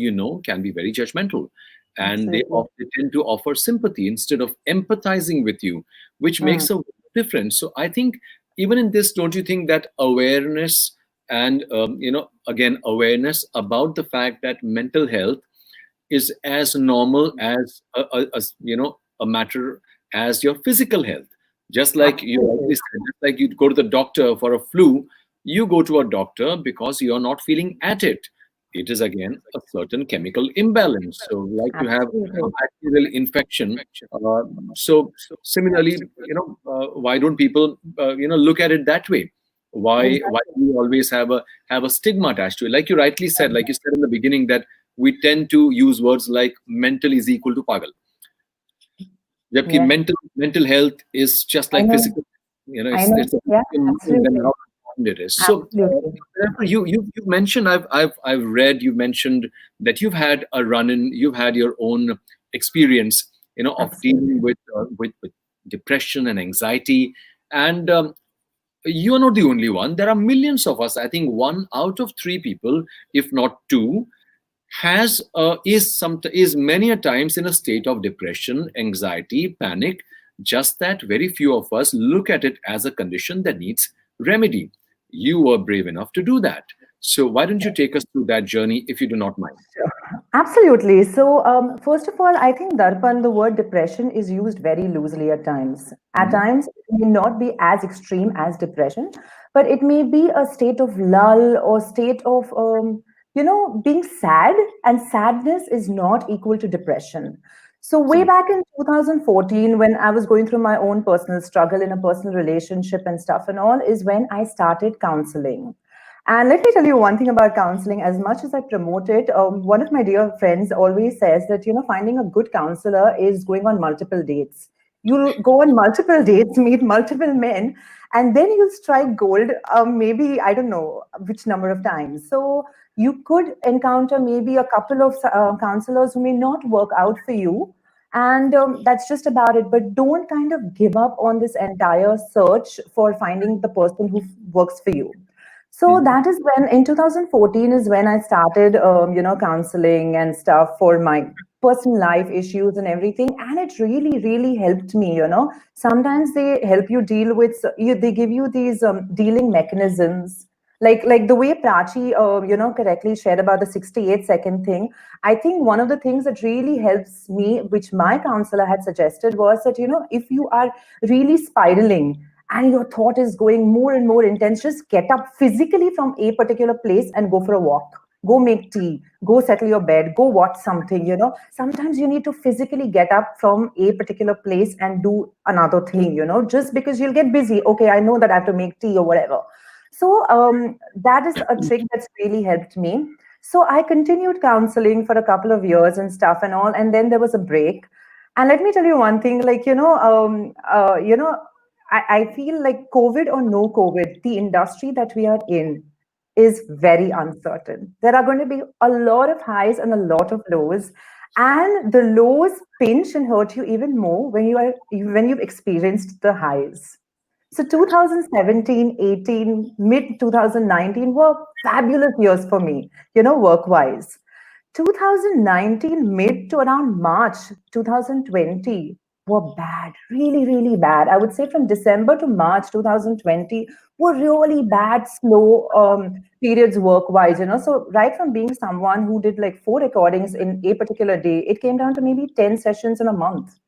can be very judgmental, and Absolutely. they tend to offer sympathy instead of empathizing with you, which Mm. makes a difference. So I think even in this, don't you think that awareness and again awareness about the fact that mental health is as normal as a matter as your physical health? Just like you Absolutely. already said, just like you go to the doctor for a flu, you go to a doctor because you're not feeling at it. It is again a certain chemical imbalance. So like you have a Absolutely. bacterial infection. So similarly, why don't people look at it that way? Why Exactly. do we always have a stigma attached to it? Like you rightly said, like you said in the beginning, that we tend to use words like mental is equal to pagal. Jabki Yeah. mental health is just I like know. physical. I It's know. a Yeah. and then Absolutely. how important it is. So Absolutely. therefore, you've mentioned, I've read, you've mentioned that you've had a run in, you've had your own experience, of dealing Absolutely. with depression and anxiety, and you are not the only one. There are millions of us. I think 1 out of 3 people, if not two, is many a times in a state of depression, anxiety, panic. Just that very few of us look at it as a condition that needs remedy. You were brave enough to do that. So why don't you take us through that journey, if you do not mind? Sure. Absolutely. So, first of all, I think, Darpan, the word depression is used very loosely at times. At Mhm. times, it may not be as extreme as depression, but it may be a state of lull or state of, being sad, and sadness is not equal to depression. So, way Absolutely. back in 2014, when I was going through my own personal struggle in a personal relationship and stuff and all, is when I started counseling. And let me tell you one thing about counseling. As much as I promote it, one of my dear friends always says that, finding a good counselor is going on multiple dates. You'll go on multiple dates, meet multiple men, and then you'll strike gold, maybe, I don't know which number of times. So you could encounter maybe a couple of counselors who may not work out for you. And that's just about it. But don't kind of give up on this entire search for finding the person who works for you. So Mhm. that is when, in 2014, is when I started, counseling and stuff for my personal life issues and everything. And it really, really helped me. Sometimes they help you deal with, they give you these dealing mechanisms. Like the way Prachi, correctly shared about the 68-second thing. I think one of the things that really helps me, which my counselor had suggested, was that, if you are really spiraling and your thought is going more and more intense, just get up physically from a particular place and go for a walk. Go make tea, go settle your bed, go watch something. Sometimes you need to physically get up from a particular place and do another thing, just because you'll get busy. Okay, I know that I have to make tea or whatever. So that is a trick that's really helped me. So I continued counseling for a couple of years and stuff and all, and then there was a break. And let me tell you one thing, like I feel like COVID or no COVID, the industry that we are in is very uncertain. There are going to be a lot of highs and a lot of lows, and the lows pinch and hurt you even more when you've experienced the highs. So 2017, 18, mid 2019 were fabulous years for me, work wise. 2019, mid to around March 2020 were bad, really, really bad. I would say from December to March 2020 were really bad, slow periods work wise, So, right from being someone who did like 4 recordings in a particular day, it came down to maybe 10 sessions in a month.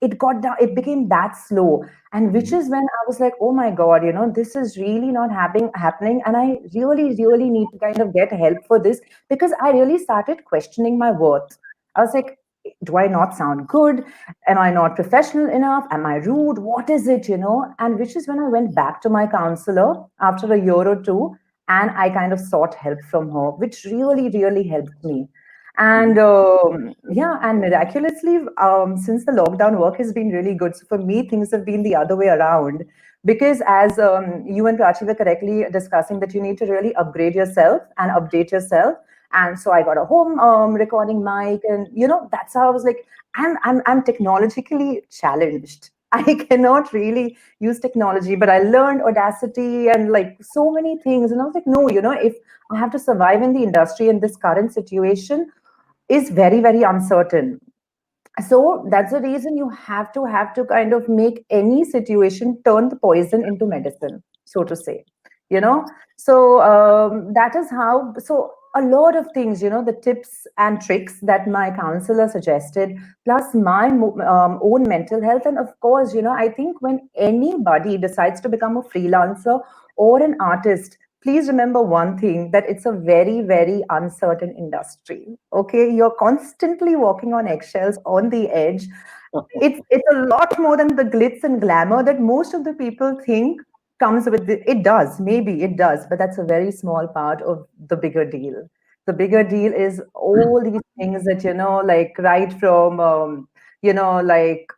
It got down, it became that slow, and which is when I was like, oh my god, this is really not happening, and I really need to kind of get help for this, because I really started questioning my worth. I was like, do I not sound good? Am I not professional enough? Am I rude? What is it? And which is when I went back to my counselor after a year or two, and I kind of sought help from her, which really helped me. And yeah, and miraculously, since the lockdown, work has been really good. So for me, things have been the other way around. Because as you and Prachi were correctly discussing, that you need to really upgrade yourself and update yourself. And so I got a home recording mic, and that's how I was like, I'm technologically challenged. I cannot really use technology, but I learned Audacity and like so many things. And I was like, no, if I have to survive in the industry in this current situation, is very uncertain. So that's the reason you have to kind of make any situation turn the poison into medicine, so to say. So that is how. So a lot of things, the tips and tricks that my counselor suggested, plus my own mental health. And of course, I think when anybody decides to become a freelancer or an artist, please remember one thing, that it's a very uncertain industry. Okay, you're constantly walking on eggshells, on the edge. It's a lot more than the glitz and glamour that most of the people think comes with it. Does, maybe it does, but that's a very small part of the bigger deal. The bigger deal is all these things that, like right from you know like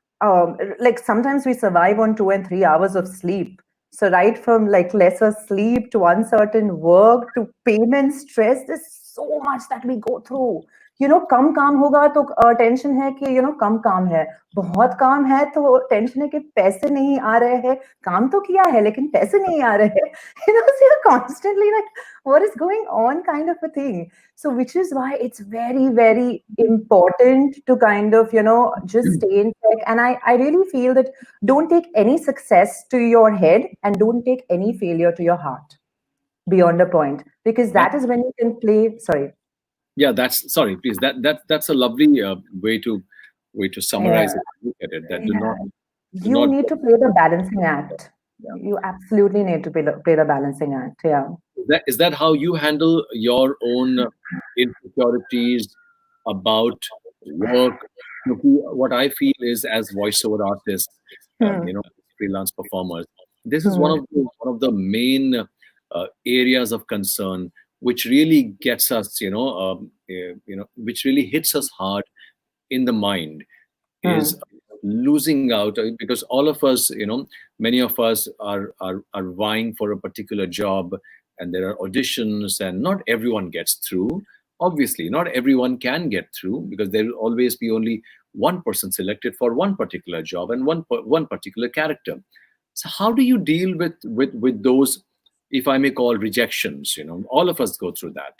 sometimes we survive on 2 and 3 hours of sleep. So right from like lesser sleep to uncertain work to payment stress, there's so much that we go through. कम काम होगा तो tension है कि कम काम है, बहुत काम है तो टेंशन है कि पैसे नहीं आ रहे हैं, काम तो किया है लेकिन पैसे नहीं आ रहे हैं. So you're constantly like, what is going on, kind of a thing. So which is why it's very important to kind of just stay in check. And I really feel that don't take any success to your head and don't take any failure to your heart beyond a point, because that is when you can play. Sorry. Yeah, sorry, please. That's a lovely way to summarize it. Look at it. That do not. You need to play the balancing act. You absolutely need to play the balancing act. Yeah. Is that how you handle your own insecurities about work? What I feel is, as voiceover artists, freelance performers, this is one of the main areas of concern, which really gets us, which really hits us hard in the mind, is losing out, because all of us, many of us are vying for a particular job, and there are auditions, and not everyone gets through. Obviously, not everyone can get through, because there will always be only one person selected for one particular job and one particular character. So how do you deal with those, if I may call, rejections? All of us go through that.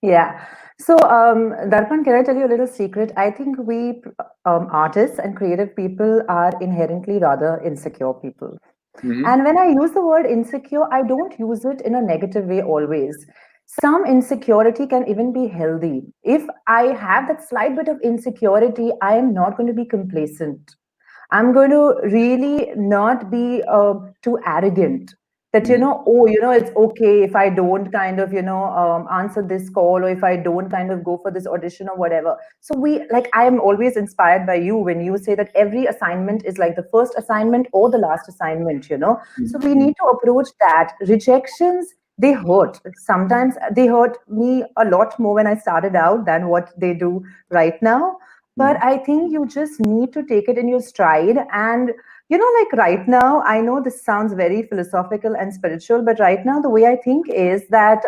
Yeah. So, Darpan, can I tell you a little secret? I think we artists and creative people are inherently rather insecure people. Mhm. And when I use the word insecure, I don't use it in a negative way always. Some insecurity can even be healthy. If I have that slight bit of insecurity, I am not going to be complacent. I'm going to really not be too arrogant that, Mhm. oh, it's okay if I don't kind of, answer this call, or if I don't kind of go for this audition or whatever. So I am always inspired by you when you say that every assignment is like the first assignment or the last assignment. So we Mhm. need to approach that. Rejections, they hurt. Sometimes they hurt me a lot more when I started out than what they do right now. But Mhm. I think you just need to take it in your stride. And, like right now, I know this sounds very philosophical and spiritual, but right now, the way I think is that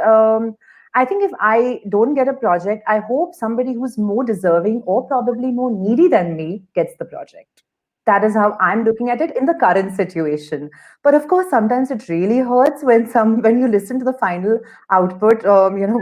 I think if I don't get a project, I hope somebody who's more deserving or probably more needy than me gets the project. That is how I'm looking at it in the current situation. But of course, sometimes it really hurts when you listen to the final output,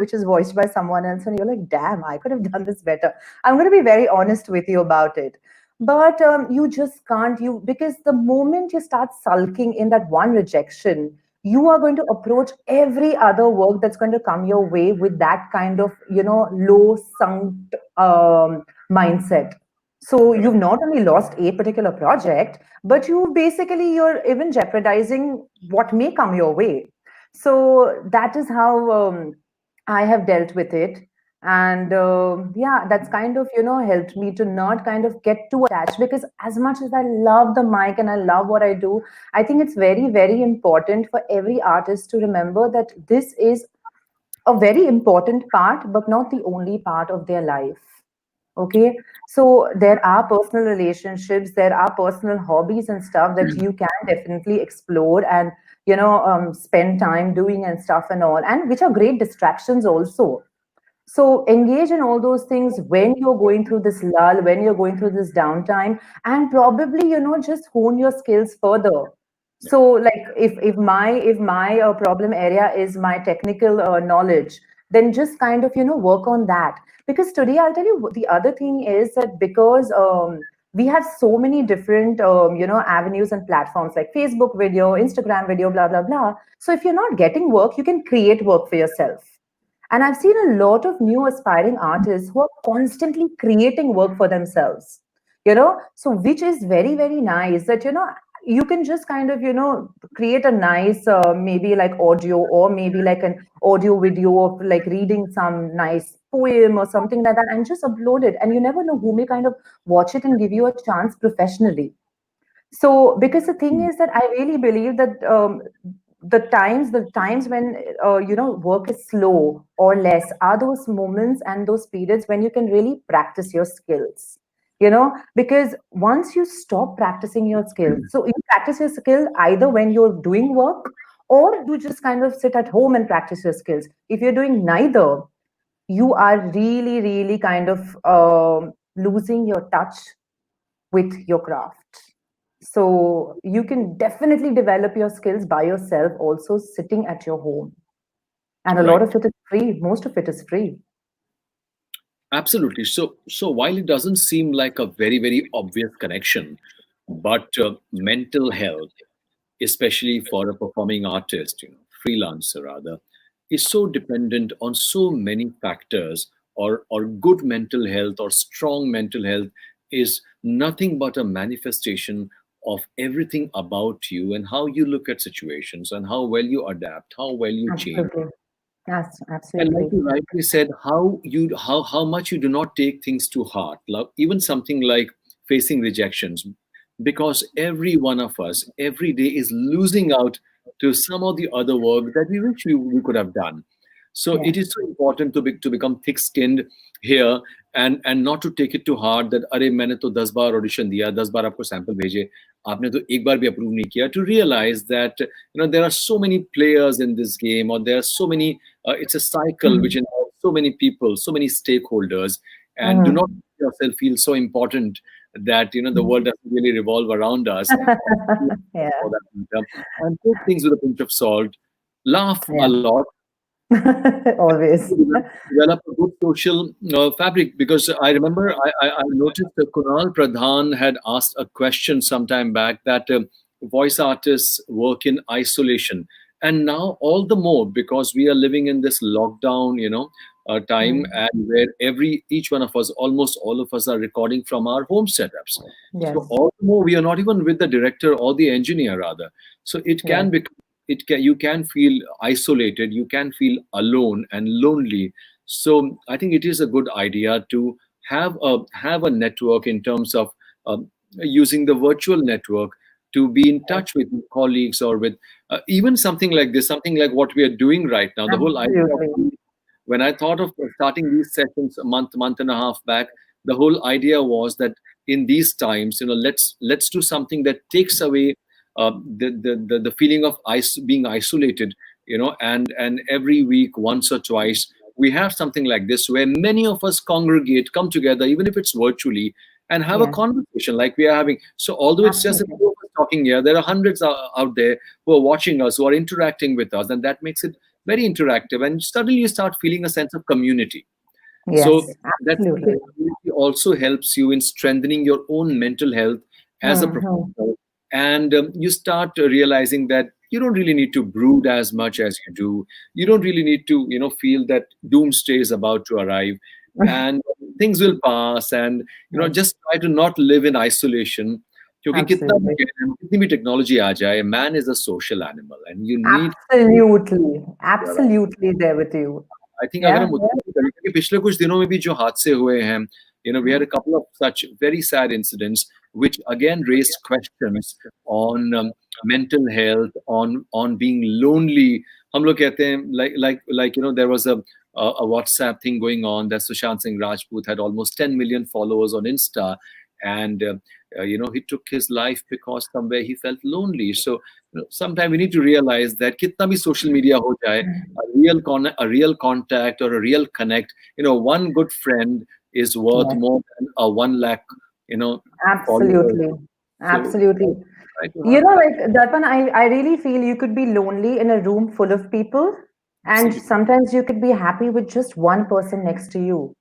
which is voiced by someone else, and you're like, damn, I could have done this better. I'm going to be very honest with you about it. But you just can't, because the moment you start sulking in that one rejection, you are going to approach every other work that's going to come your way with that kind of, low sunk mindset. So Correct. you've not only lost a particular project, but you're even jeopardizing what may come your way. So that is how I have dealt with it. And yeah, that's kind of, helped me to not kind of get too attached, because as much as I love the mic and I love what I do, I think it's very, very important for every artist to remember that this is a very important part, but not the only part of their life. Okay. So there are personal relationships, there are personal hobbies and stuff that you can definitely explore and, spend time doing and stuff and all, and which are great distractions also. So engage in all those things when you're going through this lull, when you're going through this downtime, and probably, just hone your skills further. Yeah. So like if my problem area is my technical knowledge, then just kind of, work on that. Because today, I'll tell you, the other thing is that because we have so many different, avenues and platforms like Facebook video, Instagram video, blah, blah, blah. So if you're not getting work, you can create work for yourself. And I've seen a lot of new aspiring artists who are constantly creating work for themselves, so which is very, very nice that, you can just kind of, create a nice, maybe like audio, or maybe like an audio video of like reading some nice poem or something like that, and just upload it. And you never know who may kind of watch it and give you a chance professionally. So, because the thing is that I really believe that the times when work is slow or less are those moments and those periods when you can really practice your skills. Because once you stop practicing your skills, so you practice your skill either when you're doing work, or you just kind of sit at home and practice your skills. If you're doing neither, you are really, really kind of losing your touch with your craft. So you can definitely develop your skills by yourself, also sitting at your home. And a lot Right. of it is free. Most of it is free. Absolutely. So while it doesn't seem like a very, very obvious connection, but mental health, especially for a performing artist, freelancer rather, is so dependent on so many factors, or good mental health or strong mental health is nothing but a manifestation of everything about you and how you look at situations and how well you adapt, how well you change. Absolutely. Yes, And like absolutely. you rightly said, how much you do not take things to heart. Even something like facing rejections, because every one of us every day is losing out to some of the other work that we wish we could have done. So it Yes. is so important to become thick-skinned here, and not to take it to heart that अरे मैंने तो 10 बार audition दिया, 10 बार आपको sample भेजे, आपने तो एक बार भी अप्रूव नहीं किया. To realize that there are so many players in this game, or there are so many, it's a cycle which Mhm. involves so many people, so many stakeholders, and do not Mhm. make yourself feel so important that the Mhm. world doesn't really revolve around us, Yeah. for that matter. And take things with a pinch of salt, laugh a Yeah. lot, Always. develop a good social fabric. Because I remember I noticed that Kunal Pradhan had asked a question some time back that voice artists work in isolation. And now all the more because we are living in this lockdown, time, Mm. and where each one of us, almost all of us, are recording from our home setups. So Yes. all the more we are not even with the director or the engineer rather. So it can Yes. be, you can feel isolated, you can feel alone and lonely. So I think it is a good idea to have a network in terms of using the virtual network to be in touch with colleagues, or with even something like this, something like what we are doing right now. The whole idea of, Absolutely. when I thought of starting these sessions a month and a half back, the whole idea was that in these times, let's do something that takes away the feeling of being isolated, and every week, once or twice, we have something like this where many of us congregate, come together, even if it's virtually, and have a Yes. conversation like we are having. So although it's just a Absolutely. few of us talking here, there are hundreds out there who are watching us, who are interacting with us, and that makes it very interactive, and suddenly you start feeling a sense of community. So Yes. that sense of Absolutely. community also helps you in strengthening your own mental health as a Hmm. professional. And you start realizing that you don't really need to brood as much as you do. You don't really need to, feel that doomsday is about to arrive, and things will pass. And Yes. just try to not live in isolation. क्योंकि कितना भी Absolutely. कितनी भी technology आ जाए, man is a social animal, and you need. Absolutely. Absolutely there with you. I think अगर Yeah. हम उतना भी करें, क्योंकि पिछले कुछ दिनों में भी जो हादसे हुए हैं, we had a couple of such very sad incidents which again raised questions on mental health, on being lonely. हम लोग कहते हैं, like there was a WhatsApp thing going on that Sushant Singh Rajput had almost 10 million followers on Insta, and he took his life because somewhere he felt lonely. So sometimes we need to realize that kitna bhi social media ho jaye, a real contact or a real connect, one good friend is worth Yes. more than a 1 lakh, you know followers. Absolutely. So Absolutely. try to You have know, that. like Darpan, I really feel you could be lonely in a room full of people, and Absolutely. sometimes you could be happy with just one person next to you.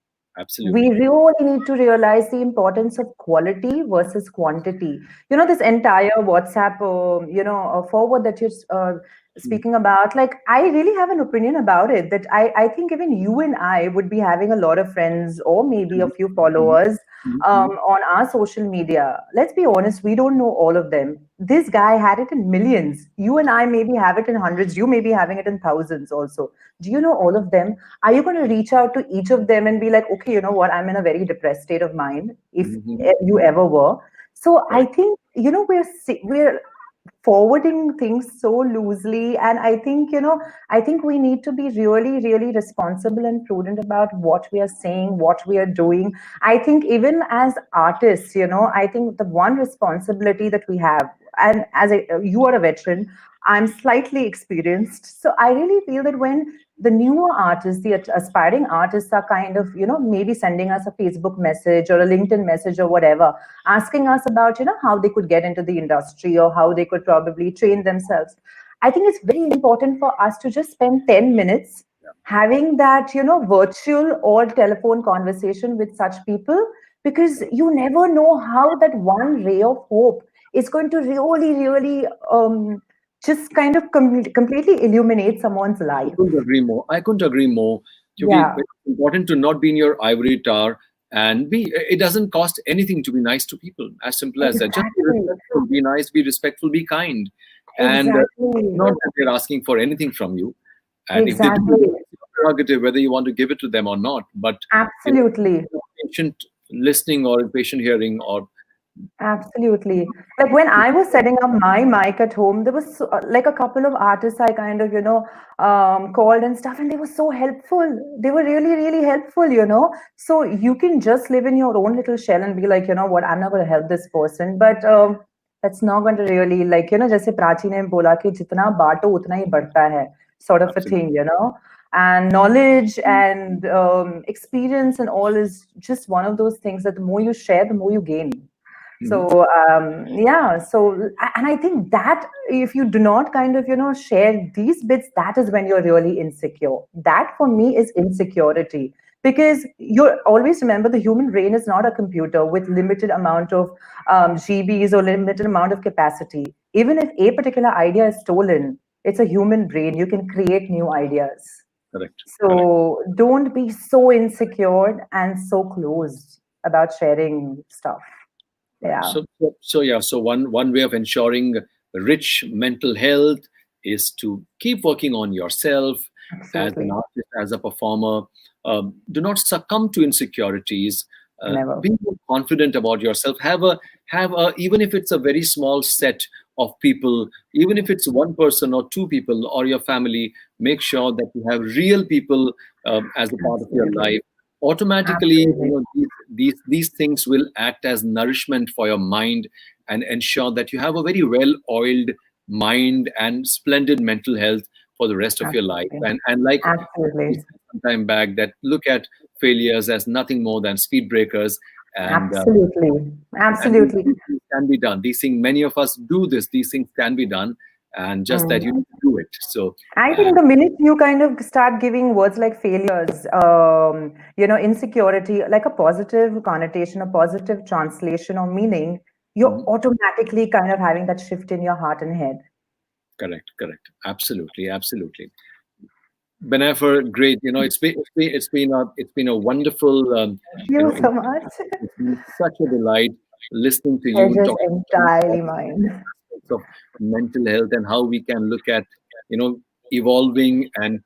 We Absolutely. really need to realize the importance of quality versus quantity. You know, this entire WhatsApp, forward that you're speaking about, like, I really have an opinion about it that I think even you and I would be having a lot of friends or maybe a few Mhm. followers Mhm. on our social media. Let's be honest, we don't know all of them. This guy had it in millions. You and I maybe have it in hundreds. You may be having it in thousands also. Do you know all of them? Are you going to reach out to each of them and be like, okay, you know what, I'm in a very depressed state of mind, if Mhm. you ever were? So I Correct. think, we're forwarding things so loosely, and I think we need to be really, really responsible and prudent about what we are saying, what we are doing. I think even as artists, I think the one responsibility that we have, and you are a veteran, I'm slightly experienced, so I really feel that when the newer artists, the aspiring artists are kind of, maybe sending us a Facebook message or a LinkedIn message or whatever, asking us about, how they could get into the industry or how they could probably train themselves. I think it's very important for us to just spend 10 minutes having that, virtual or telephone conversation with such people, because you never know how that one ray of hope is going to really, really just kind of completely illuminate someone's I life. couldn't agree more. I couldn't agree more. क्योंकि Yeah, it's important to not be in your ivory tower, and it doesn't cost anything to be nice to people. As simple as that. Just be exactly. respectful, be nice, be respectful, be kind. And Exactly. not that they're asking for anything from you. And if they do, Exactly. it's your prerogative whether you want to give it to them or not. But Absolutely. patient listening or patient hearing, or Absolutely. Like when I was setting up my mic at home, there was like a couple of artists I kind of, called and stuff, and they were so helpful. They were really, really helpful. So you can just live in your own little shell and be like, you know what, I'm not going to help this person. But that's not going to really, like, जैसे प्राची ने बोला कि जितना बांटो उतना ही बढ़ता है, sort of a absolutely. thing. And knowledge and experience and all is just one of those things that the more you share, the more you gain. Mhm. So yeah, and I think that if you do not kind of share these bits, that is when you're really insecure. That for me is insecurity, Because you always remember the human brain is not a computer with limited amount of GBs or limited amount of capacity. Even if a particular idea is stolen, it's a human brain. You can create new ideas. Correct. So don't be so insecure and so closed about sharing stuff. Yeah. So one way of ensuring rich mental health is to keep working on yourself as Absolutely. an artist, as a performer. Do not succumb to insecurities. Never. Be more confident about yourself. Have a even if it's a very small set of people, even if it's one person or two people or your family, make sure that you have real people as a part of your Absolutely. life. Automatically, Absolutely. these things will act as nourishment for your mind and ensure that you have a very well oiled mind and splendid mental health for the rest of your life. Absolutely. And like we Absolutely. said some time back, that look at failures as nothing more than speed breakers. Absolutely. And Absolutely. these things can be done. These things, many of us do this. These things can be done, and just that you Mm. need to do it. So I uh, think the minute you kind of start giving words like failures, insecurity, like a positive connotation, a positive translation or meaning, you're mhm. automatically kind of having that shift in your heart and head. Correct. Absolutely, absolutely. Benaifer, great. It's been a wonderful Thank you so much. it's been such a delight listening to you Pleasure's talk about all entirely mine. aspects of mental health and how we can look at you know evolving and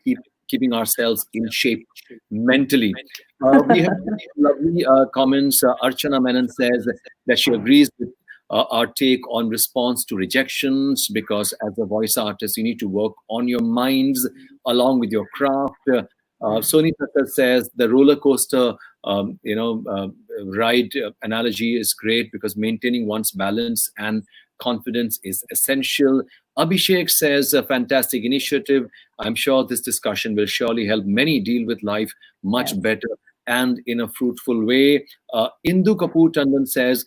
keeping ourselves in shape mentally. We have lovely comments. Archana Menon says that she agrees with our take on response to rejections, because as a voice artist, you need to work on your minds along with your craft. Sony Thakkar says the roller coaster ride analogy is great because maintaining one's balance and confidence is essential. Abhishek says a fantastic initiative. I'm sure this discussion will surely help many deal with life much Yes. better and in a fruitful way. Indu Kapoor Tandon says,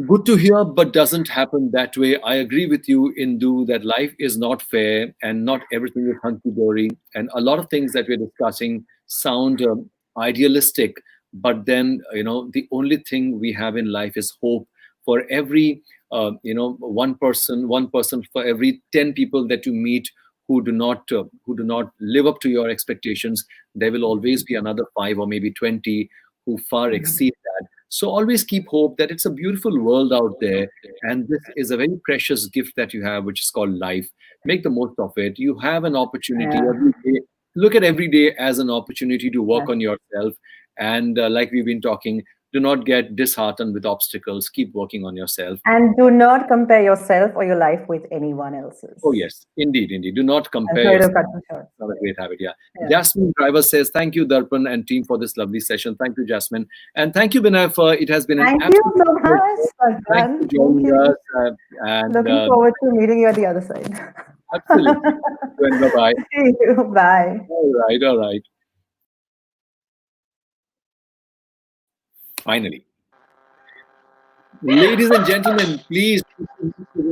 good to hear, but doesn't happen that way. I agree with you, Indu, that life is not fair and not everything is hunky dory. And a lot of things that we're discussing sound idealistic, but then, the only thing we have in life is hope. For every, one person for every 10 people that you meet who do not live up to your expectations, there will always be another 5 or maybe 20 who far Mhm. exceed that. So always keep hope that it's a beautiful world out there, and this is a very precious gift that you have, which is called life. Make the most of it. You have an opportunity Yeah. every day. Look at every day as an opportunity to work Yes. on yourself. And like we've been talking, do not get disheartened with obstacles. Keep working on yourself. And do not compare yourself or your life with anyone Oh, else's. yes, indeed. Do not I'm compare sorry to yourself. cut you short. Not a great habit, yeah. Yeah. Jasmine Driver says, thank you, Darpan and team, for this lovely session. Thank you, Jasmine. And thank you, Binay. It has been an Thank you absolute so much, pleasure. Thanks for Arpan. Thank joining you. us. And Looking forward to meeting you at the other side. absolutely. And bye-bye. See you. Bye. All right. Finally. Ladies and gentlemen, please,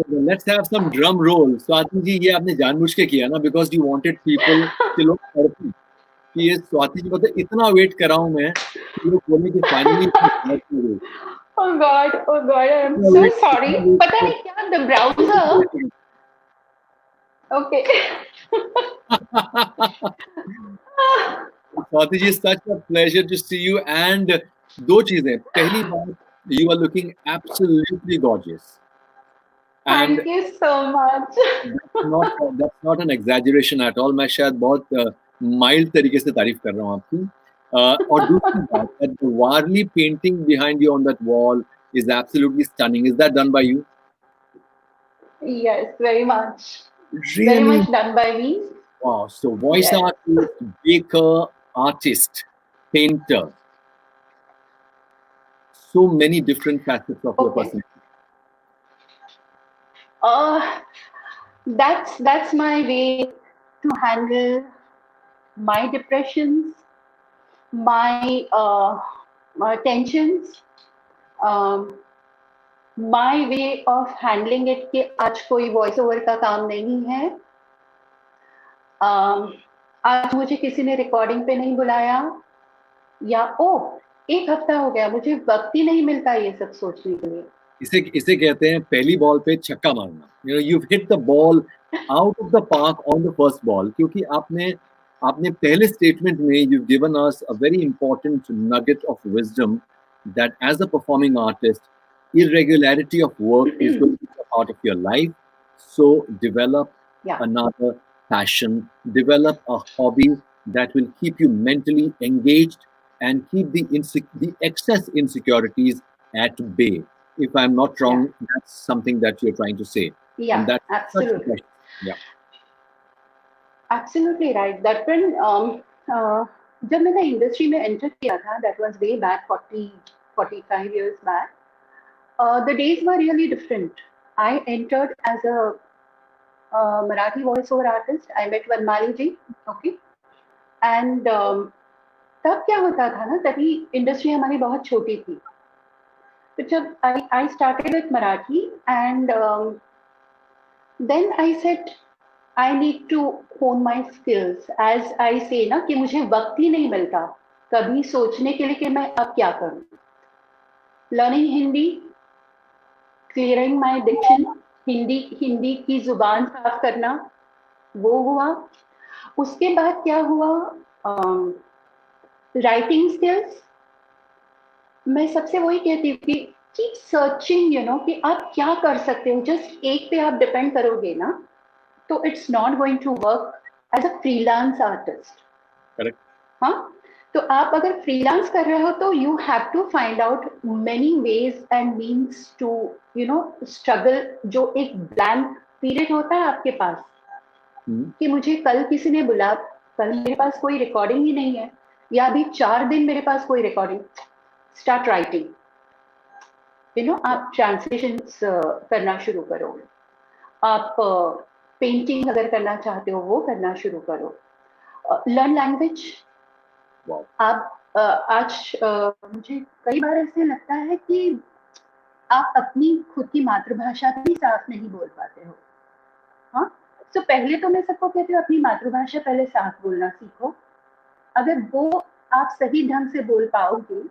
let's have some drum roll. Swati ji, ये आपने जानबूझ के किया ना, because you wanted people कि लोग तड़पें कि ये स्वाति जी मतलब इतना वेट कर रहा हूँ मैं कि लोग बोले कि finally Oh God, I'm so sorry. पता नहीं क्या the browser. Okay. Swati ji, such a pleasure to see you. And दो चीजें, पहली बात, you are looking absolutely gorgeous. And Thank you so much. that's not an exaggeration at all. मैं शायद बहुत mild तरीके से तारीफ कर रहा हूँ आपकी. और दूसरी बात, that the Warli painting behind you on that wall is absolutely stunning. Is that done by you? Yes, very much. Very Really? much done by me. Wow. So voice Yes. artist, baker, artist, painter. So many different facets of your Okay. personality. That's my way to handle my depressions, my tensions, um, my way of handling it कि आज कोई voice over का काम नहीं है, आज मुझे किसी ने रिकॉर्डिंग पे नहीं बुलाया, या ओ एक हफ्ता हो गया, मुझे वक्त ही नहीं मिलता ये सब सोचने के लिए। इसे इसे कहते हैं पहली बॉल पे छक्का मारना। You hit the ball out of the park on the first ball, क्योंकि आपने आपने पहले स्टेटमेंट में you given us a very important nugget of wisdom that as a performing artist irregularity of work is going to be a part of your life. So develop Yeah. another passion, develop a hobby that will keep you mentally engaged and keep the excess insecurities at bay. If I'm not wrong, that's something that you're trying to say. Yeah, And that's such a absolutely. question. Yeah. Absolutely right. That when जब मैंने industry में enter किया था, that was way back 45 years back. The days were really different. I entered as a Marathi voiceover artist. I met Vanmali ji, okay, and तब क्या होता था ना, तभी इंडस्ट्री हमारी बहुत छोटी थी. तो जब I started with Marathi and then I said I need to hone my skills. As I say ना कि मुझे वक्त ही नहीं मिलता कभी सोचने के लिए कि मैं अब क्या करूं. Learning Hindi, clearing my diction, Hindi की जुबान साफ करना, वो हुआ. उसके बाद क्या हुआ, राइटिंग स्किल्स. मैं सबसे वही कहती थी कि कीप सर्चिंग, यू नो, कि आप क्या कर सकते हो. जस्ट एक पे आप डिपेंड करोगे ना तो it's not going to work as a freelance artist. Correct. हाँ, तो आप अगर फ्रीलांस कर रहे हो तो you have to find out many ways and means to you know struggle. जो एक ब्लैंक पीरियड होता है आपके पास कि मुझे कल किसी ने बुला, कल मेरे पास कोई रिकॉर्डिंग ही नहीं है, या अभी 4 दिन मेरे पास कोई recording. Start writing, you know, आप ट्रांसलेशंस करना शुरू करो. आप पेंटिंग अगर करना चाहते हो वो करना शुरू करो. Learn language. आप आज मुझे कई बार ऐसे लगता है कि आप अपनी खुद की मातृभाषा भी साफ नहीं बोल पाते हो. हाँ, तो पहले तो मैं सबको कहती हूँ अपनी मातृभाषा पहले साफ बोलना सीखो. अगर वो आप सही ढंग से बोल पाओगे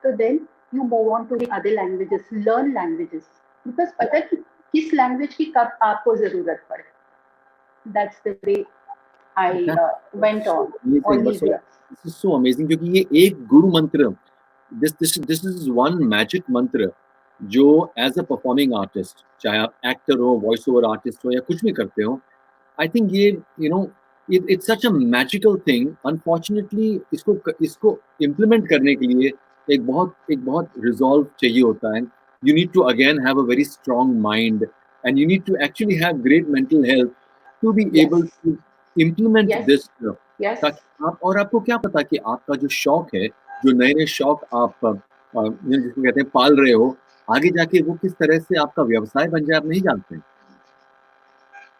तो then you move on to the other languages, learn languages, because पता है कि किस लैंग्वेज की कब आपको जरूरत पड़े. That's the way I went on all these years. This is so amazing क्योंकि ये एक गुरु मंत्र, this is one magic मंत्र जो एज अ परफॉर्मिंग आर्टिस्ट, चाहे आप एक्टर हो, वॉइस ओवर आर्टिस्ट हो या कुछ भी करते हो, आई थिंक ये you know it's such a magical thing. Unfortunately इसको इम्प्लीमेंट करने के लिए एक बहुत रिजॉल्व चाहिए होता है. You need to again have a very strong mind and you need to actually have great mental health to be able to implement this. ताकि आप, और आपको क्या पता कि आपका जो शौक है, जो नए नए शौक आप जिसको कहते हैं पाल रहे हो, आगे जाके वो किस तरह से आपका व्यवसाय बन जाए आप नहीं जानते हैं.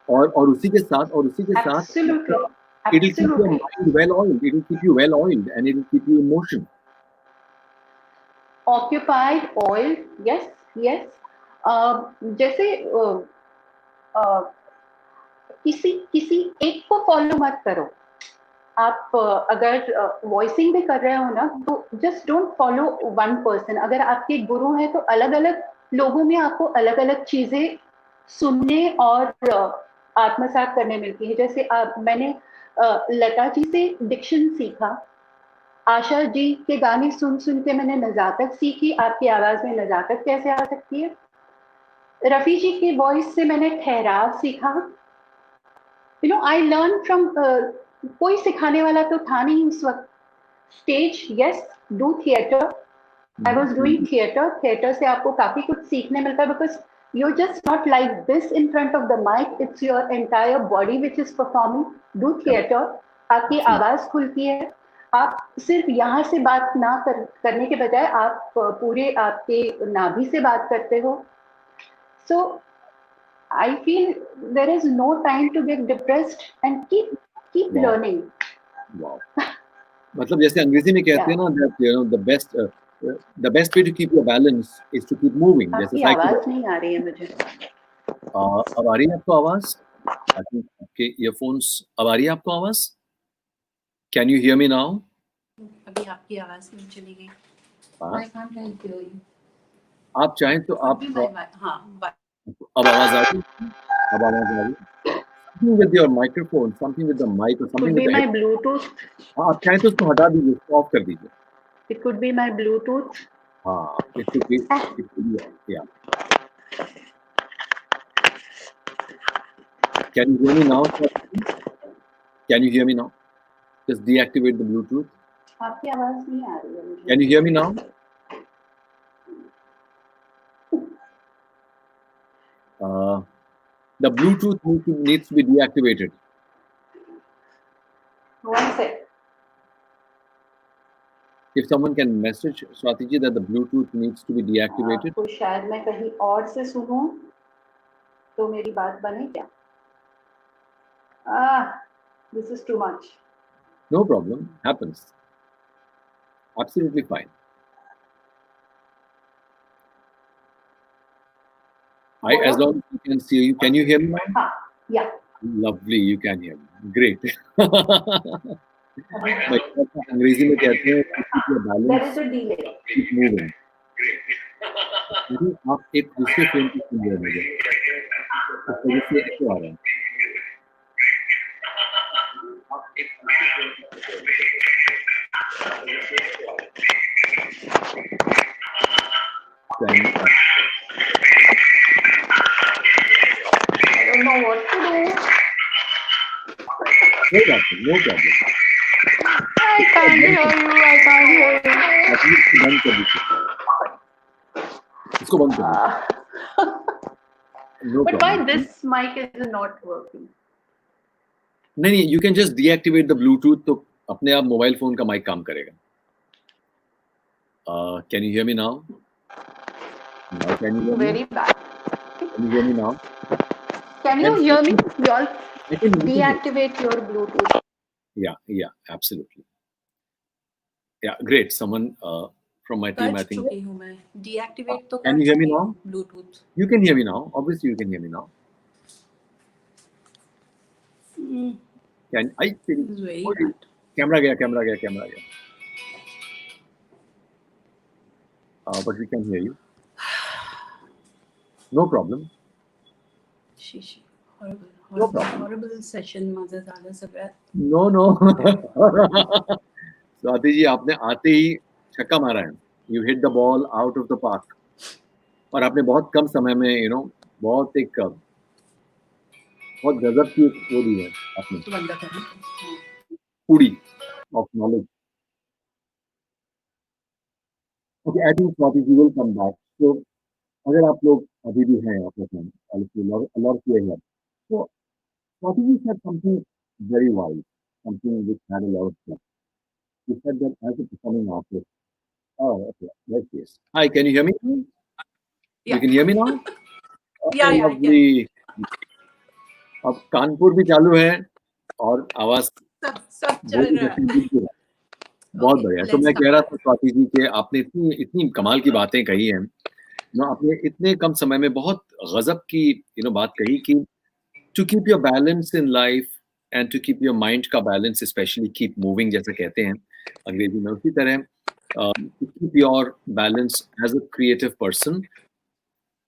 और उसी के साथ Absolutely. it will keep your mind well oiled, it will keep you well oiled and it will keep you in motion. Occupied, oiled, yes, yes. जैसे किसी एक को फॉलो मत करो. आप अगर वॉइसिंग भी कर रहे हो ना तो just don't follow one person. अगर आपके गुरु है तो अलग अलग लोगों में आपको अलग अलग चीजें सुनने और आत्मसात करने मिलती है. जैसे मैंने लता जी से डिक्शन सीखा, आशा जी के गाने सुन सुन के मैंने नजाकत सीखी. आपकी आवाज में नजाकत कैसे आ सकती है. रफी जी की वॉइस से मैंने ठहराव सीखा. You know, I learn from, कोई सिखाने वाला तो था नहीं उस वक्त. Stage, yes, do theatre. I was doing theatre से आपको काफी कुछ सीखने मिलता है because you're just not like this in front of the mic, it's your entire body which is performing. Do theater, आपकी आवाज खुलती है. आप सिर्फ यहाँ से बात ना करने के बजाय आप पूरे आपके नाभि से बात करते हो. So I feel there is no time to get depressed and keep learning. Wow. मतलब जैसे अंग्रेजी में कहते हैं ना that you know the best way to keep your balance is to keep moving. आपकी आवाज नहीं आ रही है मुझे. अब आ रही है आपको आवाज? आपके ईयरफोन्स अब आ रही है आपको आवाज? Can you hear me now? अभी आपकी आवाज नहीं चली गई. हाँ, I can't help you. आप चाहें तो Could आप be my हाँ अब आवाज आ रही है? अब आवाज आ रही है? Something with your microphone, something with the mic or something Could with be the my head. Bluetooth. हाँ, आप चाहें तो उसको हटा दीजिए, उसको ऑफ कर दीजिए. It could be my Bluetooth. हाँ, it could be, yeah. Can you hear me now? Can you hear me now? Just deactivate the Bluetooth. आपकी आवाज नहीं आ रही है मुझे. Can you hear me now? The Bluetooth needs to be deactivated. One sec. If someone can message Swati ji that the Bluetooth needs to be deactivated. आपको शायद मैं कहीं और से सुनूं तो मेरी बात बने क्या? This is too much. No problem, happens. Absolutely fine. As long as you can see you, can you hear me now? Yeah. Lovely, you can hear me. Great. अंग्रेजी में कहते हैं There is a delay. keep moving. आप एक दूसरे phone पे सुन रहे हैं मुझे, इस वजह से एको आ रहा है. I don't know what to do. No problem, no problem. I can't hear you. I can't hear you. इसको बंद कर दीजिए. इसको बंद कर दीजिए. No But problem. why this mic is not working? नहीं, you can just deactivate the Bluetooth, तो अपने आप मोबाइल फोन का माइक काम करेगा. Can you hear me now? Now can you hear me? Very bad. Can you hear me now? Can you hear me? You all I can deactivate your Bluetooth. Yeah, absolutely. Yeah, great. Someone from my team, I think. चुकी हूँ मैं. Deactivate तो Can you hear me now? Bluetooth. You can hear me now. Obviously, you can hear me now. Can I think? This is very bad. Camera gaya. But we can hear you. No problem. Shishi. Horrible. No problem. Horrible session माझं झालं सगळ्यात. No. Swati ji, आपने आते ही छक्का मारा है. You hit the ball out of the park. और आपने बहुत कम समय में, बहुत गजब की वो दी है आपने. तो बंद करना. पूरी of knowledge. Okay, I think Swati ji will come back. So, अगर आप लोग अभी भी हैं आपके साथ, a lot of you are here. So, Swati ji said something very wise, something which had a lot of sense. He said that as a performing artist. Oh, okay. Yes. Hi, can you hear me? Yeah. You can hear me now? Yeah, lovely. अब कानपुर भी चालू है और आवाज सब चल रहा है. बहुत बढ़िया. तो मैं कह रहा था स्वाति जी के आपने इतनी कमाल की बातें कही हैं. आपने इतने कम समय में बहुत गजब की बात कही कि to keep your balance in life and to keep your mind का बैलेंस, स्पेशली कीप मूविंग जैसे कहते हैं अंग्रेजी में, उसी तरह to keep your balance as a creative person,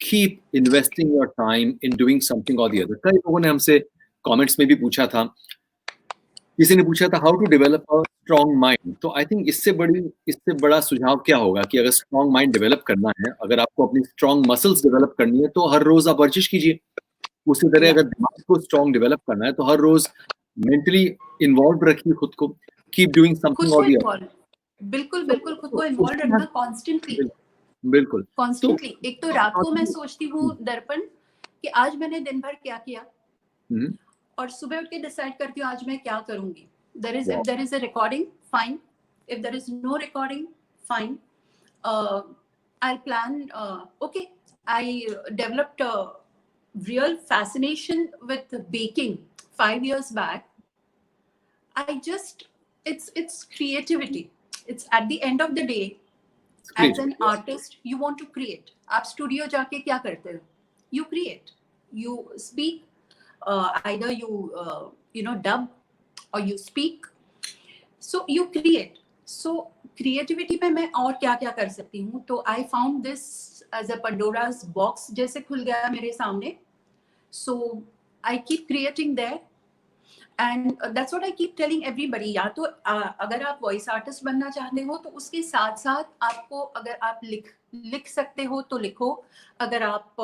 keep investing your time in doing something or the other. कई लोगों ने हमसे कमेंट्स में भी पूछा था, किसी ने पूछा था how to develop a strong mind. तो आई थिंक इससे बड़ा सुझाव क्या होगा कि अगर स्ट्रॉन्ग माइंड डेवलप करना है, अगर आपको अपनी स्ट्रॉन्ग मसल्स डेवलप करनी है, तो हर रोज आप वर्जिश कीजिए. उसी तरह अगर दिमाग को स्ट्रॉन्ग डेवलप करना है, तो हर रोज मेंटली इन्वॉल्व रखिए खुद को. कीप डूइंग समथिंग और द अदर. बिल्कुल खुद को इन्वॉल्व रखना कॉन्स्टेंटली. बिल्कुल. कॉन्स्टेंटली. एक तो रात को मैं सोचती हूँ दर्पण कि आज मैंने दिन भर क्या किया, और सुबह उठ के डिसाइड करती हूँ आज मैं क्या करूंगी. If there is a recording, fine. If there is no recording, fine. I'll plan. Okay, I developed a real fascination with baking 5 years back. It's creativity. It's at the end of the day, as an artist, you want to create. आप studio जाके क्या करते हो? You create. You speak. Either you dub or you speak. So you create. So creativity में मैं और क्या क्या कर सकती हूँ, तो I found this as a Pandora's box जैसे खुल गया मेरे सामने. So I keep creating there and that's what I keep telling everybody. या तो अगर आप वॉइस आर्टिस्ट बनना चाहते हो तो उसके साथ साथ आपको, अगर आप लिख सकते हो तो लिखो. अगर आप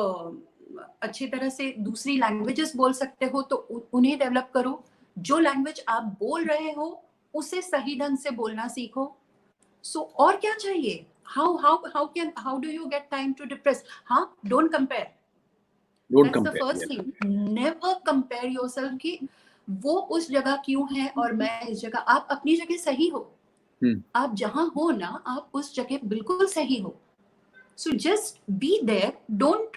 अच्छी तरह से दूसरी लैंग्वेजेस बोल सकते हो तो उन्हें डेवलप करो. जो लैंग्वेज आप बोल रहे हो उसे सही ढंग से बोलना सीखो. सो और क्या चाहिए? How do you get time to depress? हाँ, don't compare. That's the first thing. Never compare yourself कि वो उस जगह क्यों है और मैं इस जगह. आप अपनी जगह सही हो. आप जहां हो ना, आप उस जगह बिल्कुल सही हो. So just be there. Don't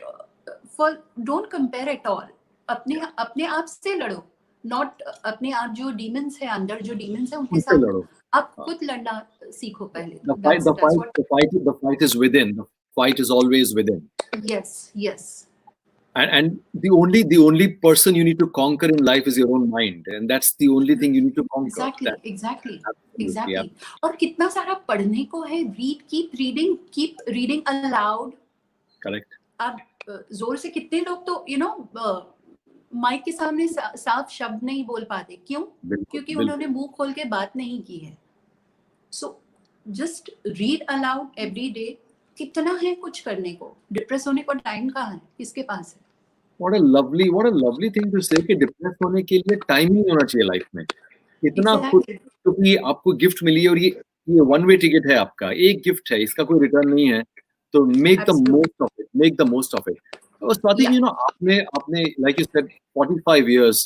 compare at all. अपने आप से लड़ो, नॉट अपने आप जो डीमंस है, अंदर जो डीमंस है उनके साथ आप खुद लड़ना सीखो पहले. The fight is within. The fight is always within. Yes. And the only person you need to conquer in life is your own mind, and that's the only thing you need to conquer. Exactly. और कितना सारा पढ़ने को है. Keep reading aloud. Correct. आप जोर से, कितने लोग तो माइक के सामने साफ शब्द नहीं बोल पाते. क्यों? क्योंकि उन्होंने मुंह खोल के बात नहीं की है. So just read aloud every day. कितना है कुछ करने को. डिप्रेस होने को टाइम कहाँ है, किसके पास है? What a lovely thing to say कि डिप्रेस होने के लिए टाइम नहीं होना चाहिए लाइफ में. इतना खुद, क्योंकि आपको गिफ्ट मिली है और ये वन वे टिकट है आपका. एक गिफ्ट है, इसका कोई रिटर्न नहीं है. तो make the most of it. तो स्वाति जी, आपने like you said 45 years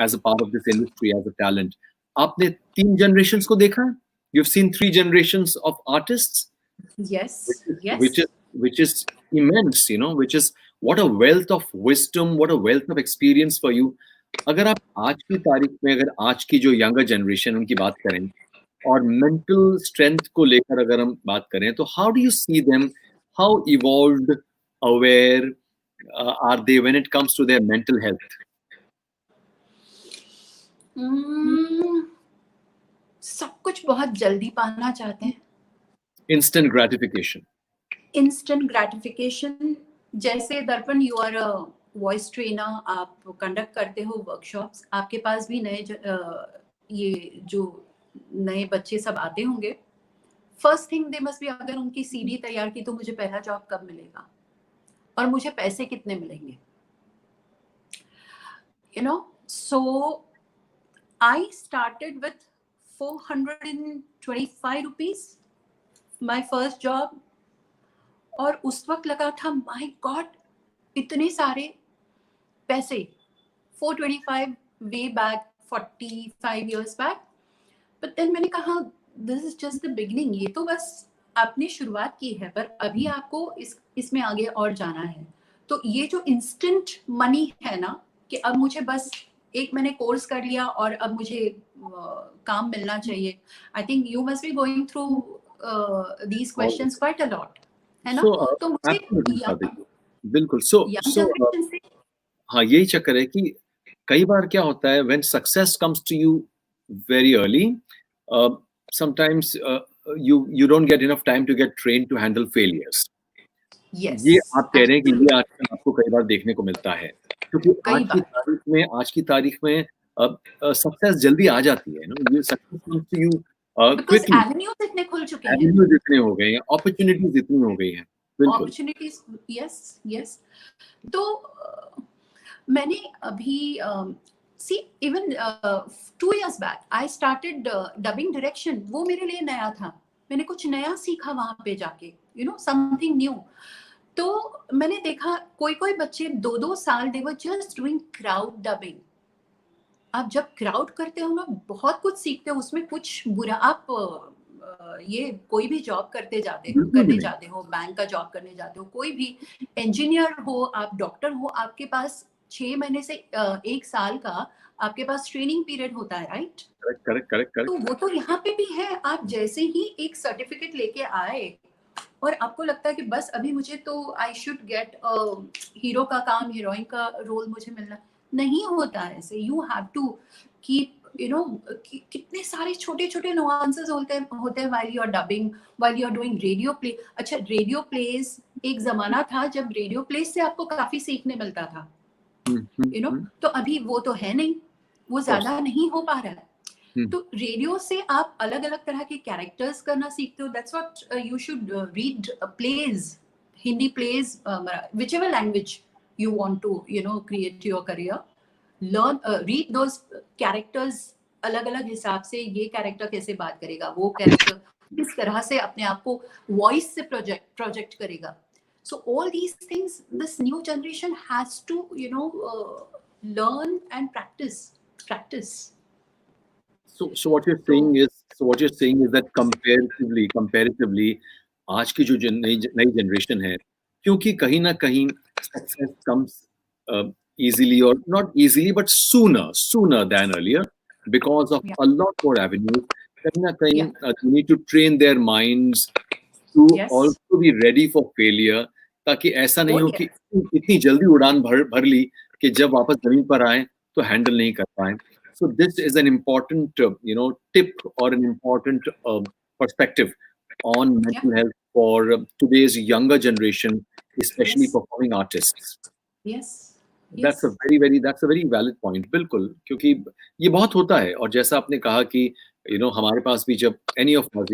as a part of this industry, as a talent. आपने 3 generations को देखा है. You've seen 3 generations of artists. Yes. Which is immense, which is what a wealth of wisdom, what a wealth of experience for you. अगर आप आज की तारीख में, अगर आज की जो यंगर जनरेशन उनकी बात करें और मेंटल स्ट्रेंथ को लेकर अगर हम बात करें, तो how do you see them? How evolved, aware are they when it comes to their mental health? सब कुछ बहुत जल्दी पाना चाहते हैं. Instant gratification. जैसे Darpan, you are a voice trainer, आप कंडक्ट करते हो वर्कशॉप्स. आपके पास भी ये जो नए बच्चे सब आते होंगे. First thing they must be, अगर उनकी सीडी तैयार की तो मुझे पहला जॉब कब मिलेगा और मुझे पैसे कितने मिलेंगे. So I started with 425 rupees my first job. और उस वक्त लगा था, माय गॉड, इतने सारे पैसे. 425 way back, 45 years back. But then मैंने कहा, this is just the beginning. ये तो बस आपने शुरुआत की है, पर अभी आपको इसमें आगे और जाना है. तो ये जो इंस्टेंट मनी है ना, कि अब मुझे बस मैंने कोर्स कर लिया और अब मुझे काम मिलना चाहिए. I think you must be going through these questions quite a lot, है ना? तो मुझे बिल्कुल. हाँ, यही चक्कर है कि कई बार क्या होता है, when success comes to you very early, sometimes you don't get enough time to get trained to handle failures. Yes, ये आप कह रहे हैं कि ये आजकल आपको कई बार देखने को मिलता है, क्योंकि आज की तारीख में सक्सेस जल्दी आ जाती है. ये success comes to you quickly. Avenues इतने खुल चुके हैं, एवेन्यूज इतने हो गए हैं, अपॉर्चुनिटीज इतनी हो गई हैं. अपॉर्चुनिटीज. यस. तो मैंने अभी even 2 years back I started dubbing direction. वो मेरे लिए नया था. मैंने कुछ नया सीखा वहां पे जाके, समथिंग न्यू. तो मैंने देखा कोई बच्चे 2-2 साल they were just doing crowd dubbing. आप जब क्राउड करते हो ना, बहुत कुछ सीखते हो. उसमें कुछ बुरा, आप ये कोई भी जॉब करने जाते हो, बैंक का जॉब करने जाते हो, कोई भी इंजीनियर हो, आप डॉक्टर हो, आपके पास 6 महीने से 1 साल का आपके पास ट्रेनिंग पीरियड होता है, राइट? करेक्ट. तो वो तो यहाँ पे भी है. आप जैसे ही एक सर्टिफिकेट लेके आए और आपको लगता है कि बस अभी मुझे तो आई शुड गेट हीरो का काम, हीरोइन का रोल मुझे मिलना, नहीं होता है ऐसे. You have to keep you know, कितने सारे छोटे छोटे nuances होते हैं while you are dubbing, while you are doing radio play. अच्छा, radio plays एक जमाना था जब radio plays से आपको काफी सीखने मिलता था, you know, तो अभी वो तो है नहीं, वो ज्यादा नहीं हो पा रहा है. तो रेडियो से आप अलग अलग तरह के कैरेक्टर्स करना सीखते हो. That's what you should read plays, Hindi plays, whichever language you want to, you know, create your career. Learn, read those characters अलग अलग हिसाब से. ये कैरेक्टर कैसे बात करेगा, वो कैरेक्टर किस तरह से अपने आप को वॉइस से प्रोजेक्ट करेगा. So all these things this new generation has to, you know, learn and practice. So what you're saying is that comparatively आज की जो नई जनरेशन है, क्योंकि कहीं ना कहीं success comes easily, or not easily but sooner than earlier, because of a lot more avenues. कहीं ना कहीं you need to train their minds to also be ready for failure, ताकि ऐसा नहीं हो कि इतनी जल्दी उड़ान भर ली कि जब वापस जमीन पर आए तो हैंडल नहीं कर पाए. So this is an important tip or an important perspective on mental health for today's younger generation, especially performing artists. Yes. That's a very valid point. बिल्कुल, क्योंकि ये बहुत होता है. और जैसा आपने कहा कि हमारे पास भी जब any of us,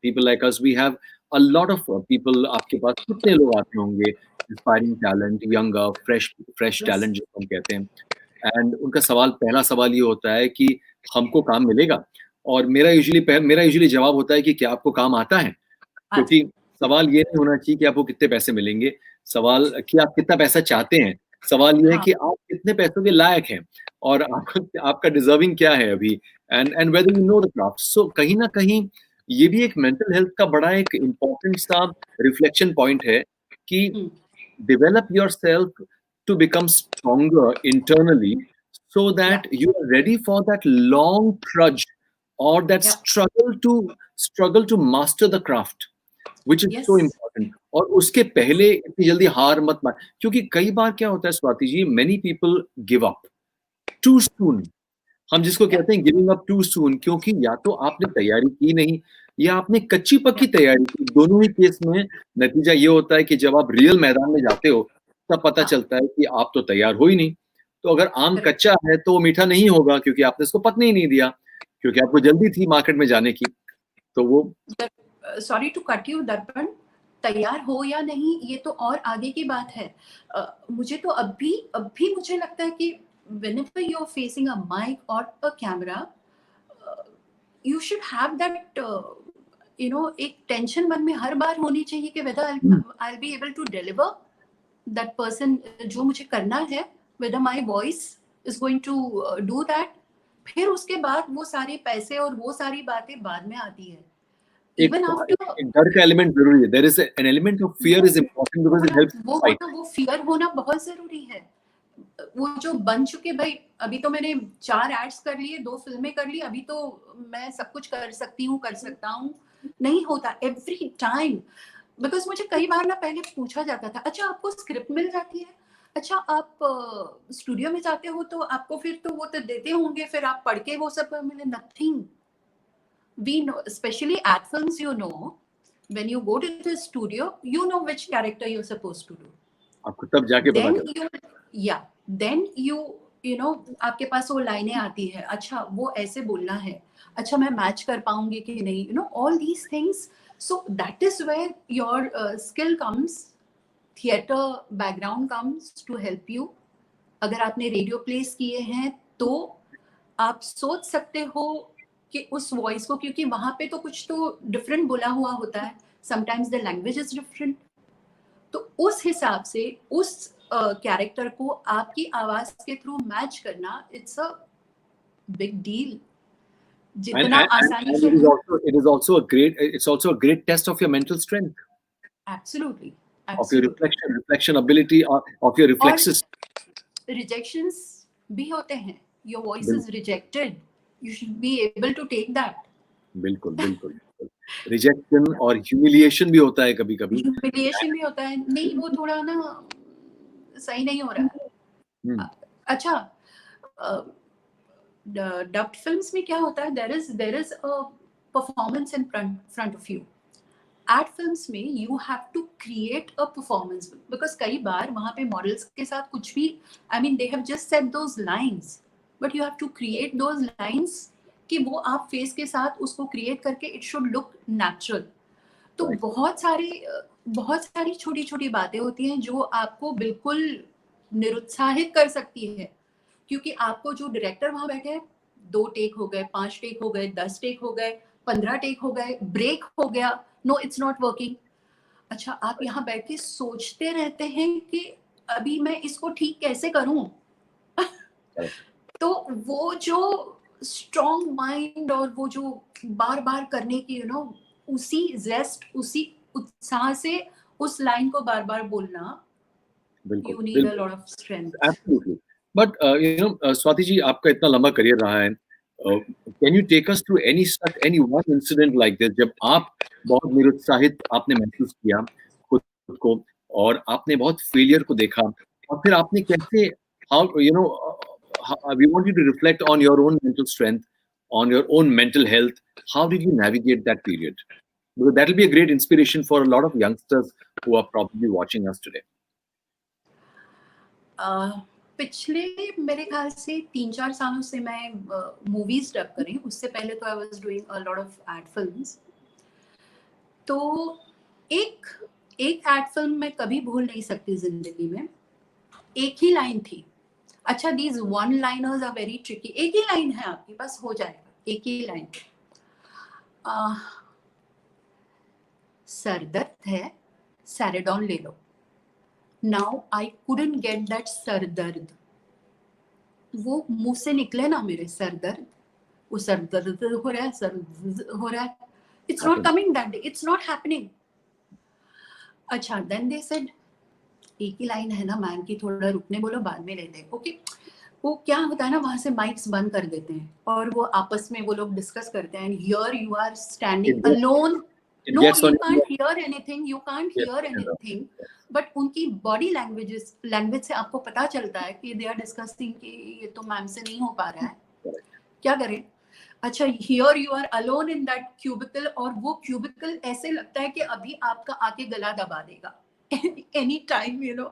people like us, we have a lot of people. आपके पास कितने लोग आते होंगे, inspiring talent, younger, fresh talent जो हम कहते हैं. एंड उनका पहला सवाल ये होता है कि हमको काम मिलेगा. और मेरा यूजुअली जवाब होता है कि क्या आपको काम आता है. क्योंकि सवाल ये नहीं होना चाहिए कि आपको कितने पैसे मिलेंगे, सवाल कि आप कितना पैसा चाहते हैं. सवाल ये है कि आप कितने पैसों के लायक हैं और आपका डिजर्विंग क्या है अभी, and whether you know the craft. सो कहीं ना कहीं ये भी एक मेंटल हेल्थ का बड़ा एक इम्पोर्टेंट सा रिफ्लेक्शन पॉइंट है कि develop yourself to become stronger internally, so that you are ready for that long trudge or that struggle to master the craft, which is so important. और उसके पहले इतनी जल्दी हार मत मान, क्योंकि कई बार क्या होता है Swati ji, many people give up too soon. हम जिसको कहते हैं गिविंग अप टू सून, क्योंकि या तो आपने तैयारी की नहीं या आपने कच्ची पक्की तैयारी की. दोनों ही केस में नतीजा ये होता है कि जब आप रियल मैदान में जाते हो तब पता चलता है कि आप तो तैयार हो ही नहीं. तो अगर आम कच्चा है तो वो मीठा नहीं होगा, क्योंकि आपने इसको पकने ही नहीं दिया, क्योंकि आपको जल्दी थी मार्केट में जाने की. तो वो सॉरी टू कट यू दर्पण, तैयार हो या नहीं ये तो और आगे की बात है. मुझे तो अभी मुझे लगता है कि whenever you're facing a mic or a camera, you should have that एक टेंशन मन में हर बार होनी चाहिए कि whether I'll be able to deliver that person जो मुझे करना है, whether my voice is going to do that. फिर उसके बाद वो सारे पैसे और वो सारी बातें बाद में आती है. Even after डर का एलिमेंट जरूरी है. There is an element of fear is important because it helps fight. वो फियर होना बहुत जरूरी है. वो जो बन चुके, भाई अभी तो मैंने 4 एड्स कर लिए, 2 फिल्में कर ली, अभी तो मैं सब कुछ कर सकता हूँ, नहीं होता एवरी टाइम. बिकॉज मुझे कई बार ना पहले पूछा जाता था, अच्छा आपको स्क्रिप्ट मिल जाती है, अच्छा आप स्टूडियो में जाते हो तो आपको फिर तो वो तो देते होंगे, फिर आप पढ़ के वो सब मिले. Nothing. We know, specially at films, you know, when you go to the studio you know which character you are supposed to do. आपको तब जाके पता चलता. then you know आपके पास वो लाइनें आती है, अच्छा वो ऐसे बोलना है, अच्छा मैं मैच कर पाऊंगी कि नहीं, you know all these things. So that is where your skill comes, theater background comes to help you. अगर आपने रेडियो प्लेस किए हैं तो आप सोच सकते हो कि उस वॉइस को, क्योंकि वहां पे तो कुछ तो डिफरेंट बोला हुआ होता है, sometimes the language is different. तो उस हिसाब से उस कैरेक्टर को आपकी आवाज के थ्रू मैच करना, इट्स अ बिग डील. जितना आसानी से it's also a great test of your mental strength. Absolutely. Of your reflection ability, of your reflexes. Rejections भी होते हैं. Your voice is rejected. You should be able to take that. बिल्कुल. Rejection और humiliation भी होता है कभी-कभी. Humiliation भी होता है. नहीं, वो थोड़ा ना सही नहीं हो रहा है. अच्छा, डब्ड फिल्म्स में क्या होता है, there is a performance in front of you. Ad films में you have to create a performance, because कई बार वहाँ पे मॉडल्स के साथ कुछ भी, I mean they have just said those lines, but you have to create those lines कि वो आप फेस के साथ उसको क्रिएट करके इट शुड लुक नेचुरल. तो बहुत सारी छोटी छोटी बातें होती हैं जो आपको बिल्कुल निरुत्साहित कर सकती है, क्योंकि आपको जो डायरेक्टर वहां बैठे हैं, 2 टेक हो गए, 5 टेक हो गए, 10 टेक हो गए, 15 टेक हो गए, ब्रेक हो गया, नो इट्स नॉट वर्किंग. अच्छा, आप यहाँ बैठ के सोचते रहते हैं कि अभी मैं इसको ठीक कैसे करूं. तो वो जो स्ट्रॉन्ग माइंड और वो जो बार बार करने की उसी जेस्ट, उसी उत्साह से उस लाइन को बार बार बोलना, you need a lot of strength. Absolutely. But Swati ji, आपका इतना लंबा करियर रहा है, can you take us through any one incident like this, जब आप बहुत निरुत्साहित आपने महसूस किया खुद को, और आपने बहुत फेलियर को देखा, और फिर आपने कैसे, how we want you to reflect on your own mental strength, on your own mental health. How did you navigate that period? Because that will be a great inspiration for a lot of youngsters who are probably watching us today. पिछले मेरे ख्याल से 3-4 सालों से मैं movies dub कर रही हूँ. उससे पहले तो I was doing a lot of ad films. तो एक एड फिल्म मैं कभी भूल नहीं सकती जिंदगी में. एक ही लाइन थी. अच्छा, these one liners are very tricky. एक ही लाइन है आपके पास, हो जाएगा. एक ही लाइन. सर दर्द है, सैरेडॉन ले लो. Now I couldn't get that sir दर्द. वो मुंह से निकले ना मेरे, सर दर्द. वो सर दर्द हो रहा है, सर हो रहा है. It's not coming that day. It's not happening. अच्छा, then they said, एक ही लाइन है ना मैम की, थोड़ा रुकने बोलो, बाद में ले लें. ओके. वो क्या होता है ना, वहां से माइक्स बंद कर देते हैं और वो आपस में वो लोग डिस्कस करते हैं. And here you are standing alone. No, you can't hear anything. You can't hear anything. But उनकी बॉडी लैंग्वेज से आपको पता चलता है कि दे आर डिस्कसिंग कि ये तो मैम से नहीं हो पा रहा है, क्या करें. अच्छा, here you are alone in that cubicle, और वो क्यूबिकल ऐसे लगता है कि अभी आपका आके गला दबा देगा एनी टाइम.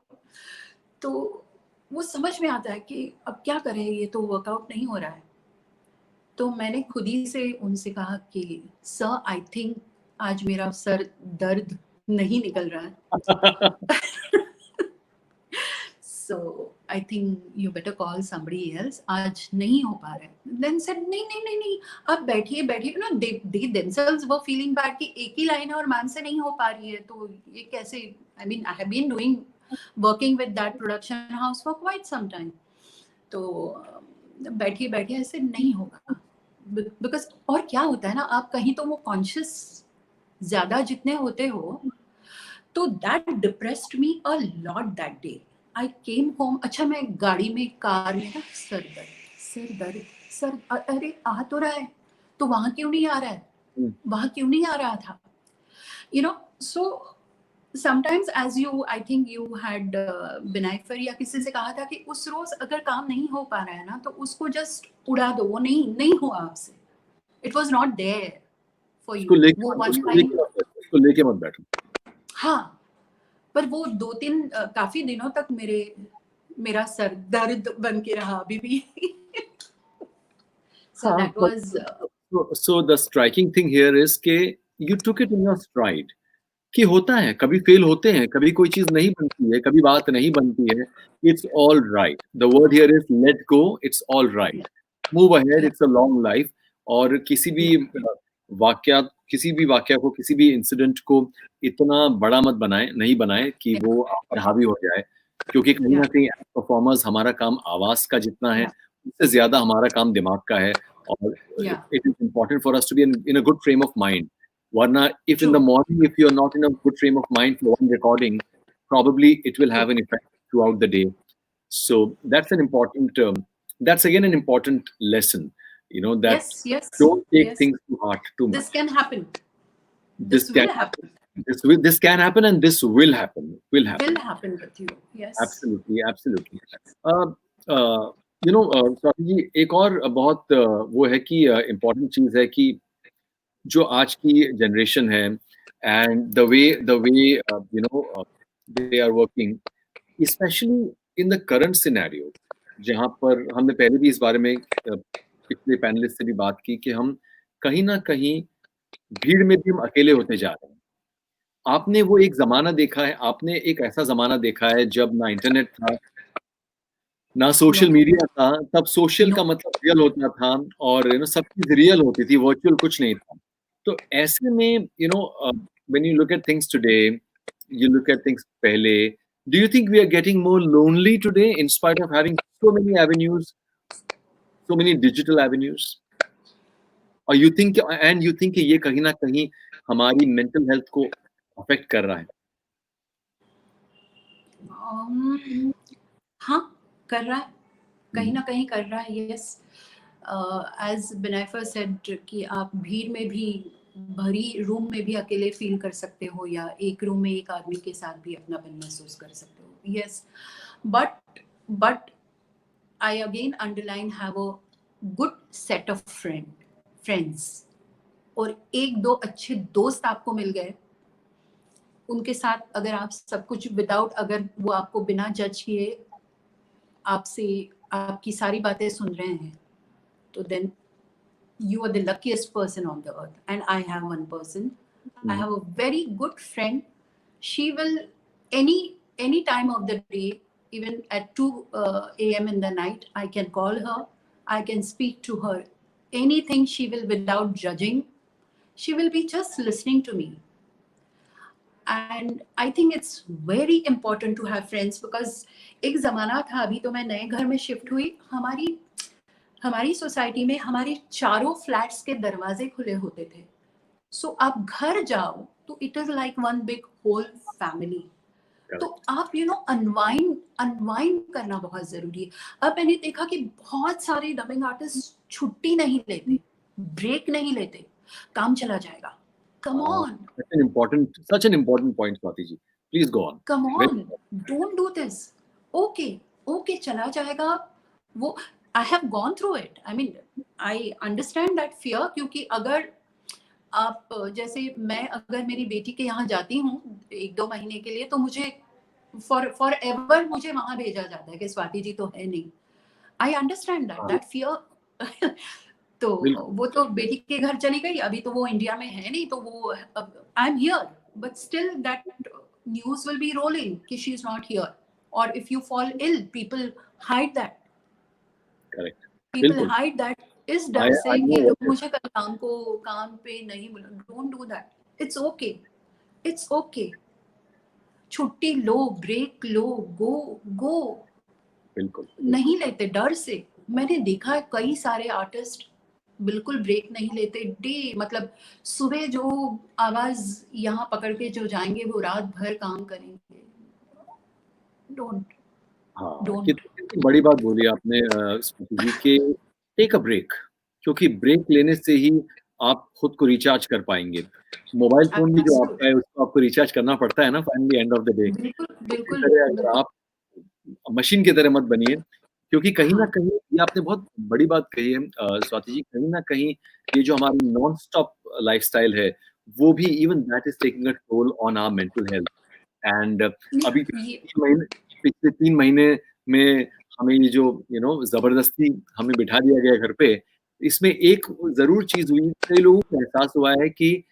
तो वो समझ में आता है कि अब क्या करें, ये तो वर्कआउट नहीं हो रहा है. तो मैंने खुद ही से उनसे कहा कि सर, आई थिंक आज मेरा सर दर्द नहीं निकल रहा है. So I think you better call somebody else. आज नहीं हो पा रहा है. Then said नहीं, आप बैठिए. They themselves were feeling bad कि एक ही लाइन है और मैम से नहीं हो पा रही है, तो ये कैसे. I mean, I have been working with that production house for quite some time. तो बैठिए ऐसे नहीं होगा. Because और क्या होता है ना, आप कहीं तो वो कॉन्शियस ज्यादा जितने होते हो, तो that depressed me a lot that day. I came home. अच्छा, मैं गाड़ी में, कार में ना, सर दर्द, अरे आ तो रहा है, तो वहां क्यों नहीं आ रहा है, वहां क्यों नहीं आ रहा था. So sometimes, as you, I think you had Benaifer या किसी से कहा था कि उस रोज अगर काम नहीं हो पा रहा है ना, तो उसको जस्ट उड़ा दो. वो नहीं हुआ आपसे. It was not there for you. वो one time उसको लेके मत बैठो. हाँ, पर वो 2-3 काफी दिनों तक मेरा सर दर्द बन के रहा अभी भी. So that was so the striking thing here is कि you took it in your stride. कि होता है, कभी फेल होते हैं, कभी कोई चीज नहीं बनती है, कभी बात नहीं बनती है. It's all right. The word here is let go. It's all right. Move ahead. It's a long life. और किसी भी वाक्या को, किसी भी इंसिडेंट को इतना बड़ा मत नहीं बनाए कि वो आप पर हावी हो जाए. क्योंकि कहीं ना कहीं परफॉर्मर्स, हमारा काम आवाज का जितना है, उससे ज्यादा हमारा काम दिमाग का है. और it is important for us to be in a good frame of mind. Varna, if in the morning, if you're not in a good frame of mind for one recording, probably it will have an effect throughout the day. So that's that's again an important lesson. That yes, don't take things to heart too much. This can happen. This can happen. This can happen, and this will happen. Will happen with you. Yes. Absolutely. Swati ji, एक और बहुत वो है कि important चीज है कि जो आज की जनरेशन है and the way they are working, specially in the current scenario, जहाँ पर हमने पहले भी इस बारे में पिछले पैनलिस्ट से भी बात की कि हम कहीं ना कहीं भीड़ में भी हम अकेले होते जा रहे हैं। आपने वो एक जमाना देखा है, आपने एक ऐसा जमाना देखा है जब ना इंटरनेट था, ना सोशल मीडिया था, तब सोशल का मतलब रियल होता था और सब चीज रियल होती थी, वर्चुअल कुछ नहीं था। तो ऐसे में when you look at things today, you look at things पहले, do you think we are getting more lonely today in spite of having so many avenues, so many digital avenues? और you think कि ये कहीं ना कहीं हमारी mental health को affect कर रहा है? हाँ, कर रहा है, कहीं ना कहीं कर रहा है, यस। एज बेनाइफर सेड कि आप भीड़ में भी, भरी रूम में भी अकेले फील कर सकते हो, या एक रूम में एक आदमी के साथ भी अपनापन महसूस कर सकते हो, yes. But I again underline have a good set of friends, और एक दो अच्छे दोस्त आपको मिल गए, उनके साथ अगर आप सब कुछ विदाउट, अगर वो आपको बिना जज किए आपसे आपकी सारी बातें सुन रहे हैं, तो then you are the luckiest person on the earth. And I have one person. I have a very good friend. She will any time of the day, even at 2 a.m. in the night, I can call her. I can speak to her. Anything she will without judging. She will be just listening to me. And I think it's very important to have friends, because एक ज़माना था, अभी तो मैं नए घर में shift हुई, हमारी सोसाइटी में हमारे चारों फ्लैट्स के दरवाजे खुले होते थे। सो आप घर जाओ तो it is like one big hole family. तो आप अनवाइंड करना बहुत जरूरी है। अब मैंने देखा कि बहुत सारे डबिंग आर्टिस्ट छुट्टी नहीं लेते, ब्रेक नहीं लेते, काम चला जाएगा। Come on. Such an important point, Swati ji. Please go on. Come on, don't do this. Okay, चला जाएगा वो। I have gone through it. I mean, I understand that fear, क्योंकि अगर आप, जैसे मैं अगर मेरी बेटी के यहाँ जाती हूँ 1-2 महीने के लिए, तो मुझे फॉर एवर मुझे वहां भेजा जाता है कि स्वाति जी तो है नहीं। I understand that fear. तो वो तो बेटी के घर चली गई, अभी तो वो इंडिया में है नहीं, तो वो I am here, but still that news will be rolling कि शी इज नॉट हियर, और if you fall ill, people hide that. Correct, people hide that इस डर से कि मुझे कल काम पे नहीं मिला। Don't do that, it's okay. छुट्टी लो, ब्रेक लो, गो। बिल्कुल नहीं लेते डर से। मैंने देखा है कई सारे आर्टिस्ट बिल्कुल ब्रेक नहीं लेते, डे मतलब सुबह जो आवाज यहाँ पकड़ के जो जाएंगे, वो रात भर काम करेंगे। डोंट। बड़ी बात बोली आपने जी के टेक अ ब्रेक, क्योंकि ब्रेक लेने से ही आप खुद को रिचार्ज कर पाएंगे। मोबाइल फोन भी जो आपका है उसको आपको रिचार्ज करना पड़ता है ना, finally end of the day. बिल्कुल। आप मशीन की तरह मत बनिए, क्योंकि कहीं ना कहीं ये आपने बहुत बड़ी बात कही है स्वाति जी, कहीं ना कहीं ये जो हमारी नॉन स्टॉप लाइफस्टाइल है, वो भी even that is taking a toll on our mental health. And अभी पिछले 3 महीने में हमें ये जो जबरदस्ती हमें बिठा दिया गया घर पे, इसमें एक जरूर चीज हुई, कई लोगों को एहसास हुआ है कि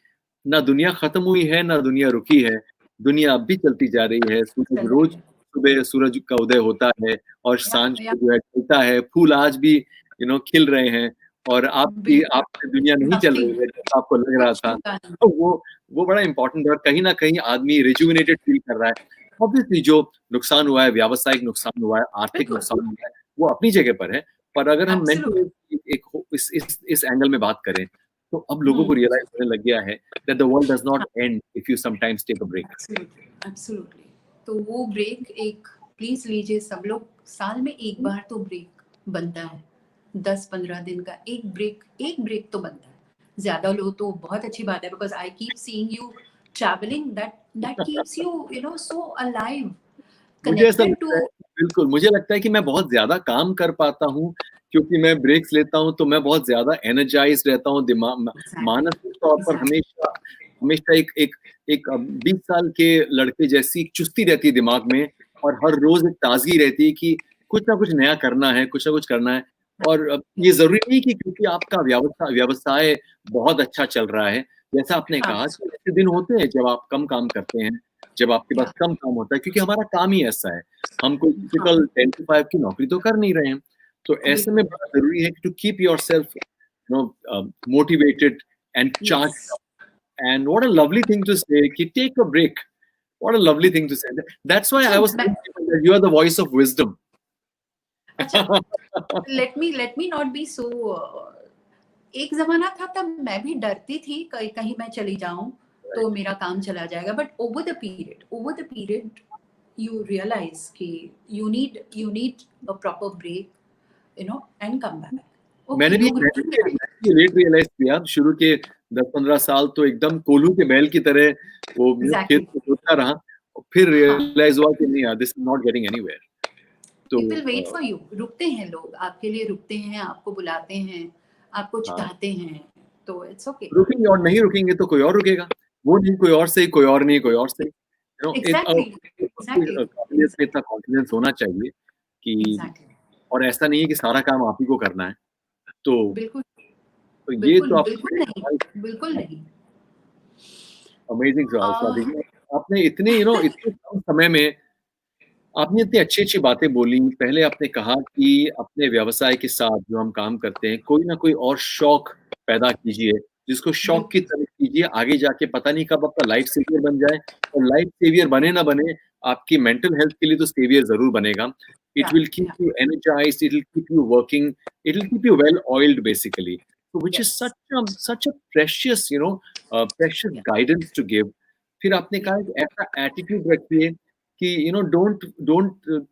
ना दुनिया खत्म हुई है, ना दुनिया रुकी है, दुनिया अब भी चलती जा रही है। रोज सुबह सूरज का उदय होता है और सांझ को जो है ढलता है, फूल आज भी खिल रहे हैं, और आपकी दुनिया नहीं चल रही है जैसा आपको लग रहा था। तो वो बड़ा इंपॉर्टेंट है, और कहीं ना कहीं आदमी रिजुविनेटेड फील कर रहा है। ऑब्वियसली जो नुकसान हुआ है, व्यावसायिक नुकसान हुआ है, आर्थिक नुकसान हुआ है, वो अपनी जगह पर है, पर अगर हम मेंटल इस एंगल में बात करें, तो अब लोगों को रियलाइज होने लग गया है that the world does not end if you sometimes take a break. Absolutely. तो वो ब्रेक एक प्लीज लीजिए सब लोग, साल में एक बार तो ब्रेक बनता है, 10-15 दिन का एक ब्रेक तो बनता है। ज्यादा लो तो बहुत अच्छी बात है, because I keep seeing you travelling, that keeps you so alive. मुझे ऐसा connected लगता है, to बिल्कुल मुझे लगता है कि मैं बहुत ज्यादा काम कर पाता हूँ क्योंकि मैं ब्रेक्स लेता हूँ, तो मैं बहुत ज्यादा एनर्जाइज रहता हूँ, दिमाग मानसिक तौर पर हमेशा हमेशा एक 20 साल के लड़के जैसी एक चुस्ती रहती है दिमाग में, और हर रोज एक ताजगी रहती है कि कुछ ना कुछ नया करना है, कुछ ना कुछ करना है। और ये जरूरी नहीं कि क्योंकि आपका व्यवसाय बहुत अच्छा चल रहा है, जैसा आपने कहा कि ऐसे दिन होते हैं जब आप कम काम करते हैं, जब आपके पास कम काम होता है, क्योंकि हमारा काम ही ऐसा है, हम कोई टिपिकल 10 to 5 की नौकरी तो कर नहीं रहे हैं। तो ऐसे में बड़ा जरूरी है to keep yourself motivated and charged up. And what a lovely thing to say, कि take a break. What a lovely thing to say. That's why I was thinking that you are the voice of wisdom. अच्छा, let me not be so एक जमाना था तब मैं भी डरती थी कहीं मैं चली जाऊं तो मेरा काम चला जाएगा, but over the period you realize कि you need a proper break, and come back. मैंने भी लेट रियलाइज किया, शुरू के 10-15 साल तो एकदम कोल्हू के बैल की तरह वो खेत में होता रहा, और फिर रियलाइज हुआ कि नहीं यार, this is not getting anywhere. तो पीपल वेट फॉर यू, रुकते हैं लोग आपके लिए, रुकते हैं, आपको बुलाते हैं, आपको चाहते हैं, तो इट्स ओके। रुकेंगे और नहीं रुकेंगे तो कोई और रुकेगा, वो नहीं कोई और सही, कोई और नहीं कोई और सही। काबिलियत पे इतना कॉन्फिडेंस होना चाहिए कि और ऐसा नहीं है कि सारा काम आप ही को करना है। तो बिल्कुल ये तो बिल्कुल नहीं। अमेजिंग स्वाति जी, आपने इतने इतने कम समय में आपने इतनी अच्छी बातें बोली। पहले आपने कहा कि अपने व्यवसाय के साथ जो हम काम करते हैं, कोई ना कोई और शौक पैदा कीजिए, जिसको शौक की तरफ कीजिए, आगे जाके पता नहीं कब आपका लाइफ सेवियर बन जाए, और लाइफ सेवियर बने ना बने, आपकी मेंटल हेल्थ के लिए तो सेवियर जरूर बनेगा। It will keep you energized, it will keep you working, it will keep you well oiled basically, so which is such a precious precious guidance to give. फिर आपने कहा कि ऐसा एटीट्यूड रखिए कि डोंट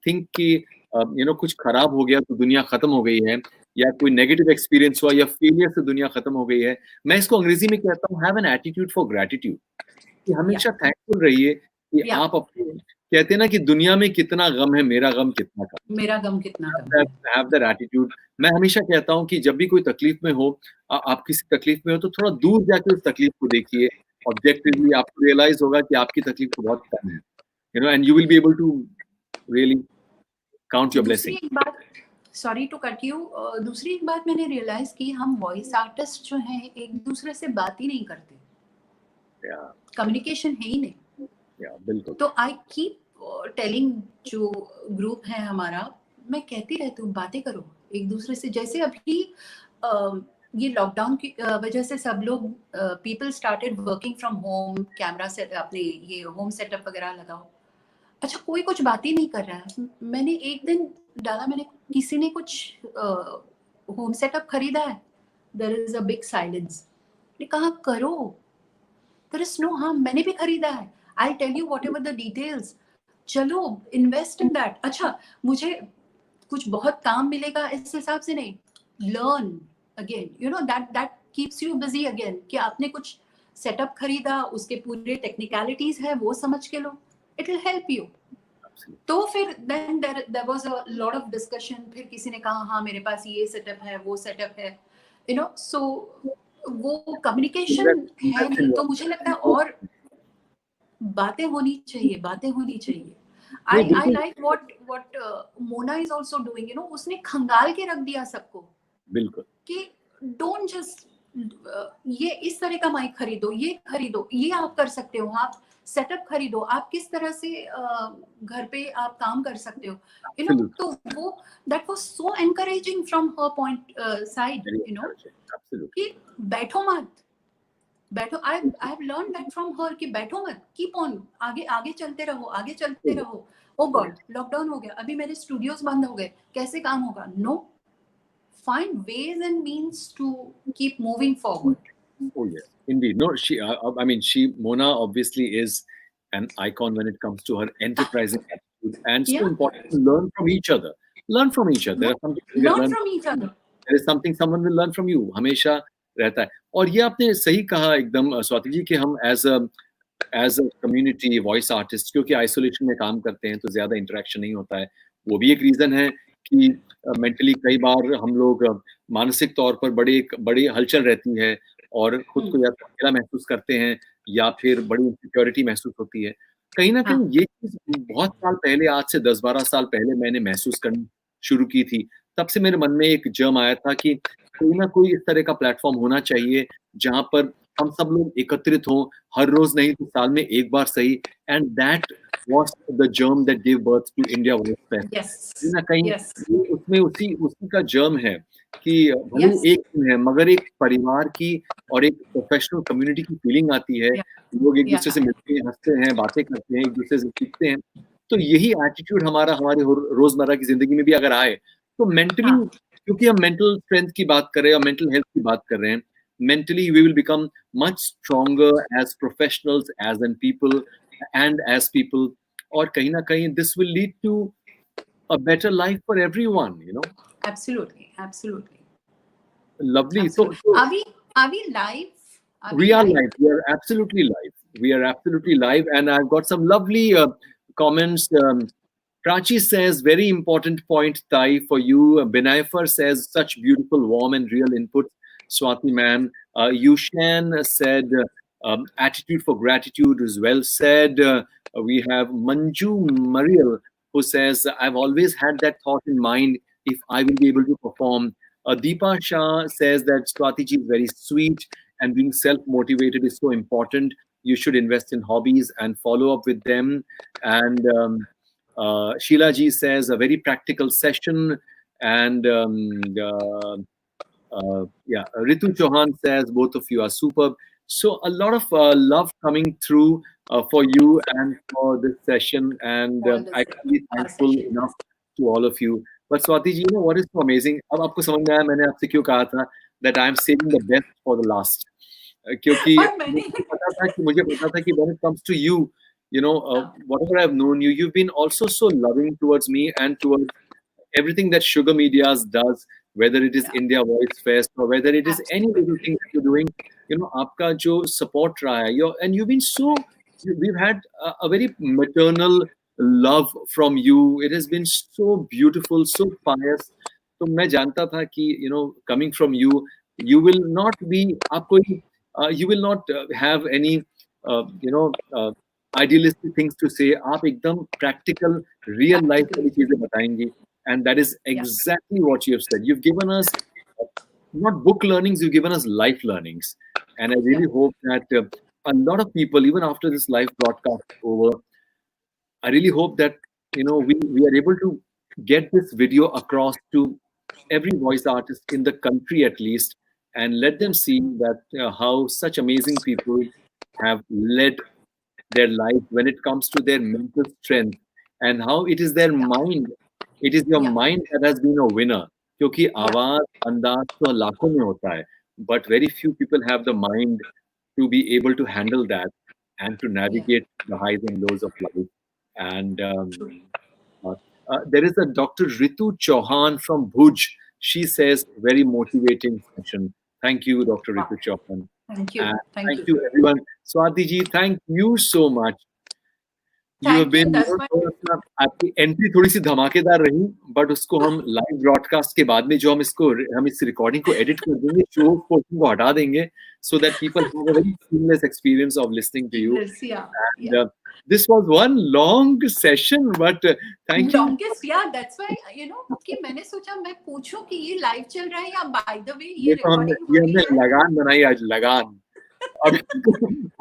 थिंक कि कुछ खराब हो गया तो दुनिया खत्म हो गई है, या कोई नेगेटिव एक्सपीरियंस हुआ या फेलियर से दुनिया खत्म हो गई है। मैं इसको अंग्रेजी में कहता हूँ have an attitude for gratitude, कि हमेशा थैंकफुल रहिए कि आप अपने, कहते हैं ना कि दुनिया में कितना गम है, मेरा गम कितना कम। Have that attitude. मैं हमेशा कहता हूँ कि जब भी कोई तकलीफ में हो, आप किसी तकलीफ में हो तो थोड़ा दूर जाके उस तकलीफ को देखिए, ऑब्जेक्टिवली आपको रियलाइज होगा कि आपकी तकलीफ तो बहुत कम है, and you will be able to really count your blessing. Sorry to cut you, दूसरी एक बात मैंने रियलाइज की, हम वॉइस आर्टिस्ट जो हैं एक दूसरे से बात ही नहीं करते, कम्युनिकेशन है ही नहीं। बिल्कुल। तो आई कीप टेलिंग जो ग्रुप है हमारा, मैं कहती रहती हूँ बातें करो एक दूसरे से। जैसे अभी ये लॉकडाउन की वजह से सब लोग people started working from home, camera से अपने ये होम सेटअप वगैरह लगाओ। अच्छा, कोई कुछ बात ही नहीं कर रहा है। मैंने एक दिन डाला, मैंने किसी ने कुछ होम सेटअप खरीदा है, there is a big silence. मैंने कहा करो, देयर इज नो हार्म, मैंने भी खरीदा है, I tell you whatever the details, चलो इन्वेस्ट इन दैट। अच्छा, मुझे कुछ बहुत काम मिलेगा इस हिसाब से नहीं, learn again, that keeps you busy again, कि आपने कुछ सेटअप खरीदा, उसके पूरे टेक्निकलिटीज है वो समझ के लो, इट विल हेल्प यू। तो फिर then there was a lot of discussion, फिर किसी ने कहा हाँ मेरे पास ये सेटअप है, वो सेटअप है, सो वो कम्युनिकेशन है नहीं। तो मुझे लगता है और बातें होनी चाहिए। I like what Mona is also doing, उसने खंगाल के रख दिया सबको, बिल्कुल, कि don't just ये इस तरह का माइक खरीदो, ये आप कर सकते हो, आप सेटअप खरीदो, आप किस तरह से घर पे आप काम कर सकते हो, तो वो that was so encouraging from her point side, कि बैठो मत, I have learned that from her कि बैठो मत, keep on, आगे चलते रहो। Oh God, लॉकडाउन हो गया, अभी मेरे स्टूडियोज बंद हो गए, कैसे काम होगा? No, find ways and means to keep moving forward. Oh yes, indeed. No, Mona obviously is an icon when it comes to her enterprising attitude, and so important to learn from each other. Learn from each other. There is something someone will learn from you. हमेशा रहता है। और ये आपने सही कहा एकदम स्वाति जी, कि हम as as a community voice artist, क्योंकि आइसोलेशन में काम करते हैं तो ज्यादा इंटरेक्शन नहीं होता है, वो भी एक रीजन है कि मेंटली कई बार हम लोग मानसिक तौर पर बड़ी हलचल रहती है और खुद को या तो अकेला महसूस करते हैं या फिर बड़ी इनसिक्योरिटी महसूस होती है। कहीं ना कहीं ये चीज बहुत साल पहले, आज से 10-12 साल पहले मैंने महसूस करनी शुरू की थी। तब से मेरे मन में एक जर्म आया था कि कोई ना कोई इस तरह का प्लेटफॉर्म होना चाहिए जहां पर हम सब लोग एकत्रित हों, हर रोज नहीं तो साल में एक बार सही। And that was the germ that give birth to India voice fest. कहीं ना कहीं ये उसमें उसी उसी का जर्म है कि भले एक टीम है मगर एक परिवार की और एक प्रोफेशनल कम्युनिटी की फीलिंग आती है। लोग एक दूसरे से मिलते हैं, हंसते हैं, बातें करते हैं, एक दूसरे से सीखते हैं। तो यही एटीट्यूड हमारे रोजमर्रा की जिंदगी में भी अगर आए तो मेंटली, क्योंकि हम मेंटल स्ट्रेंथ की बात कर रहे हैं और मेंटल हेल्थ की बात कर रहे हैं, mentally we will become much stronger as professionals, as in people and as people, और कहीं ना कहीं this will lead to a better life for everyone, you know. Absolutely. Lovely. Absolutely. So are we live? We are live. We are absolutely live. We are absolutely live. And I've got some lovely comments. Prachi says, very important point, Tai, for you. Benaifer says, such beautiful, warm, and real input. Swati, ma'am. Yushan said, attitude for gratitude is well said. We have Manju Mariel, who says, I've always had that thought in mind if I will be able to perform. Deepa Shah says that Swati ji is very sweet and being self-motivated is so important. You should invest in hobbies and follow up with them. And Sheila ji says a very practical session. And Ritu Chauhan says both of you are superb. So a lot of love coming through for you and for this session. And I'm really thankful enough to all of you. But Swati ji, you know what is so amazing? अब आपको समझ में आया मैंने आपसे क्यों कहा था that I'm saving the best for the last. क्योंकि मुझे पता था कि when it comes to you, you know, whatever I've known you, you've been also so loving towards me and towards everything that Sugar Mediaz does, whether it is India Voice Fest or whether it is any little thing that you're doing, you know, आपका जो support रहा है, and you've been so, we've had a very maternal love from you. It has been so beautiful, so pious. तो मैं जानता था कि, you know, coming from you, you will not be, you will not have any, you know, idealistic things to say. आप एकदम practical, real life वाली चीजें बताएंगी. And that is exactly what you have said. You've given us not book learnings, you've given us life learnings. And I really hope that a lot of people, even after this live broadcast is over, I really hope that, you know, we are able to get this video across to every voice artist in the country at least, and let them see that how such amazing people have led their life when it comes to their mental strength, and how it is their mind. It is your mind that has been a winner. क्योंकि आवाज अंदाज तो लाखों में होता है, but very few people have the mind to be able to handle that and to navigate the highs and lows of life. And there is a Dr. Ritu Chauhan from Bhuj. She says, very motivating session. Thank you, Dr. Ritu Chauhan. Thank you. Thank you, everyone. Swati ji, thank you so much. You have been, आपकी entry थोड़ी सी धमाकेदार रही, but उसको हम live broadcast के बाद में जो हम इस रिकॉर्डिंग को एडिट कर देंगे, शो पोर्शन को हटा देंगे, so that people have a very seamless experience of listening to you. And this was one long session, but thank you. Longest, that's why, you know, कि मैंने सोचा मैं पूछूं कि ये लाइव चल रहा है या by the way ये रिकॉर्डिंग हो रही है. हमने लगान बनाई आज, लगान. अब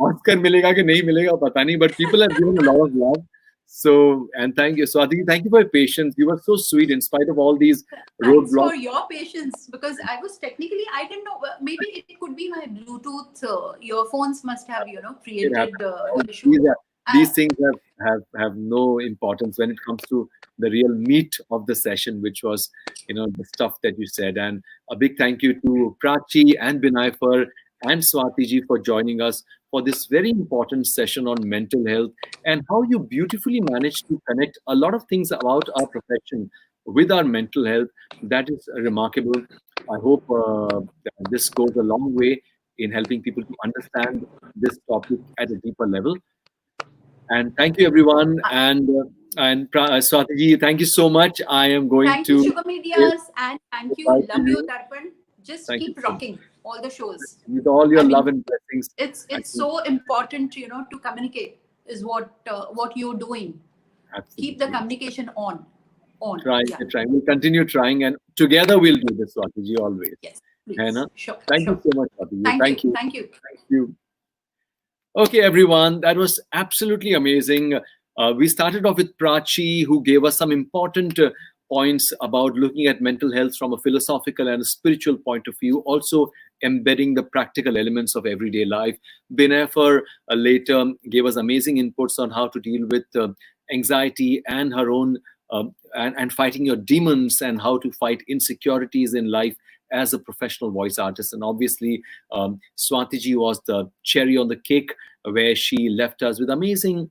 ऑस्कर मिलेगा कि नहीं मिलेगा पता नहीं, but people have given a lot of love. So, and thank you, Swati. Thank you for your patience. You were so sweet in spite of all these roadblocks. Thanks for your patience, because I was technically, I didn't know, maybe it could be my Bluetooth earphones must have, you know, created the issue. These things have no importance when it comes to the real meat of the session, which was, you know, the stuff that you said. And a big thank you to Prachi and Benaifer and Swati ji for joining us for this very important session on mental health, and how you beautifully managed to connect a lot of things about our profession with our mental health. That is remarkable. I hope that this goes a long way in helping people to understand this topic at a deeper level. And thank you, everyone. And Swati ji, thank you so much. I am going Thank to you, Sugar Mediaz, and thank you. Bye to Love you, you. Darpan. Just Thank keep you so rocking all the shows. with all your I mean, love and blessings. It's so important, you know, to communicate is what you're doing. Absolutely. Keep the communication on. Trying, Yeah. trying. We'll continue trying, and together we'll do this, Swati ji, always. Yes, please. है ना? Sure. Thank sure. you so much, Swati ji. Thank you. Thank you. Okay, everyone, that was absolutely amazing. We started off with Prachi, who gave us some important points about looking at mental health from a philosophical and a spiritual point of view, also embedding the practical elements of everyday life. Benaifer later gave us amazing inputs on how to deal with anxiety and her own and fighting your demons, and how to fight insecurities in life as a professional voice artist. And obviously, Swati ji was the cherry on the cake, where she left us with amazing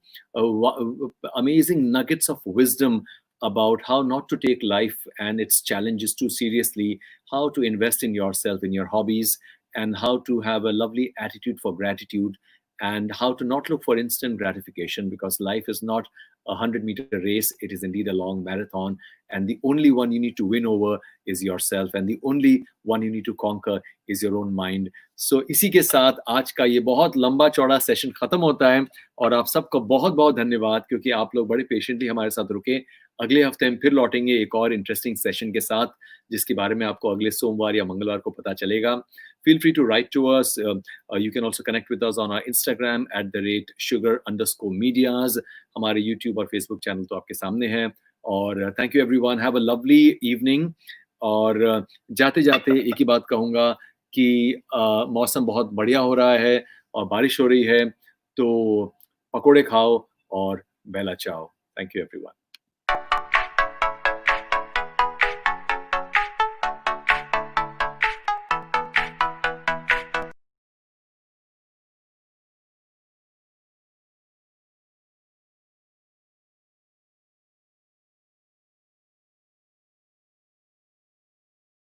nuggets of wisdom about how not to take life and its challenges too seriously, how to invest in yourself, in your hobbies, and how to have a lovely attitude for gratitude, and how to not look for instant gratification, because life is not a 100-meter race. It is indeed a long marathon, and the only one you need to win over is yourself, and the only one you need to conquer is your own mind. So इसी के साथ आज का ये बहुत लंबा चौड़ा session खत्म होता है, और आप सबको बहुत बहुत धन्यवाद, क्योंकि आप लोग बड़े पेशेंटली हमारे साथ रुके। अगले हफ्ते हम फिर लौटेंगे एक और इंटरेस्टिंग सेशन के साथ, जिसके बारे में आपको अगले सोमवार या मंगलवार को पता चलेगा। Feel free to write to us. You can also connect with us on our Instagram @sugar_mediaz. हमारे YouTube और Facebook चैनल तो आपके सामने हैं। और thank you everyone, have a lovely evening. और जाते जाते एक ही बात कहूँगा कि मौसम बहुत बढ़िया हो रहा है और बारिश हो रही है, तो पकोड़े खाओ और बेला चाओ। Thank you everyone.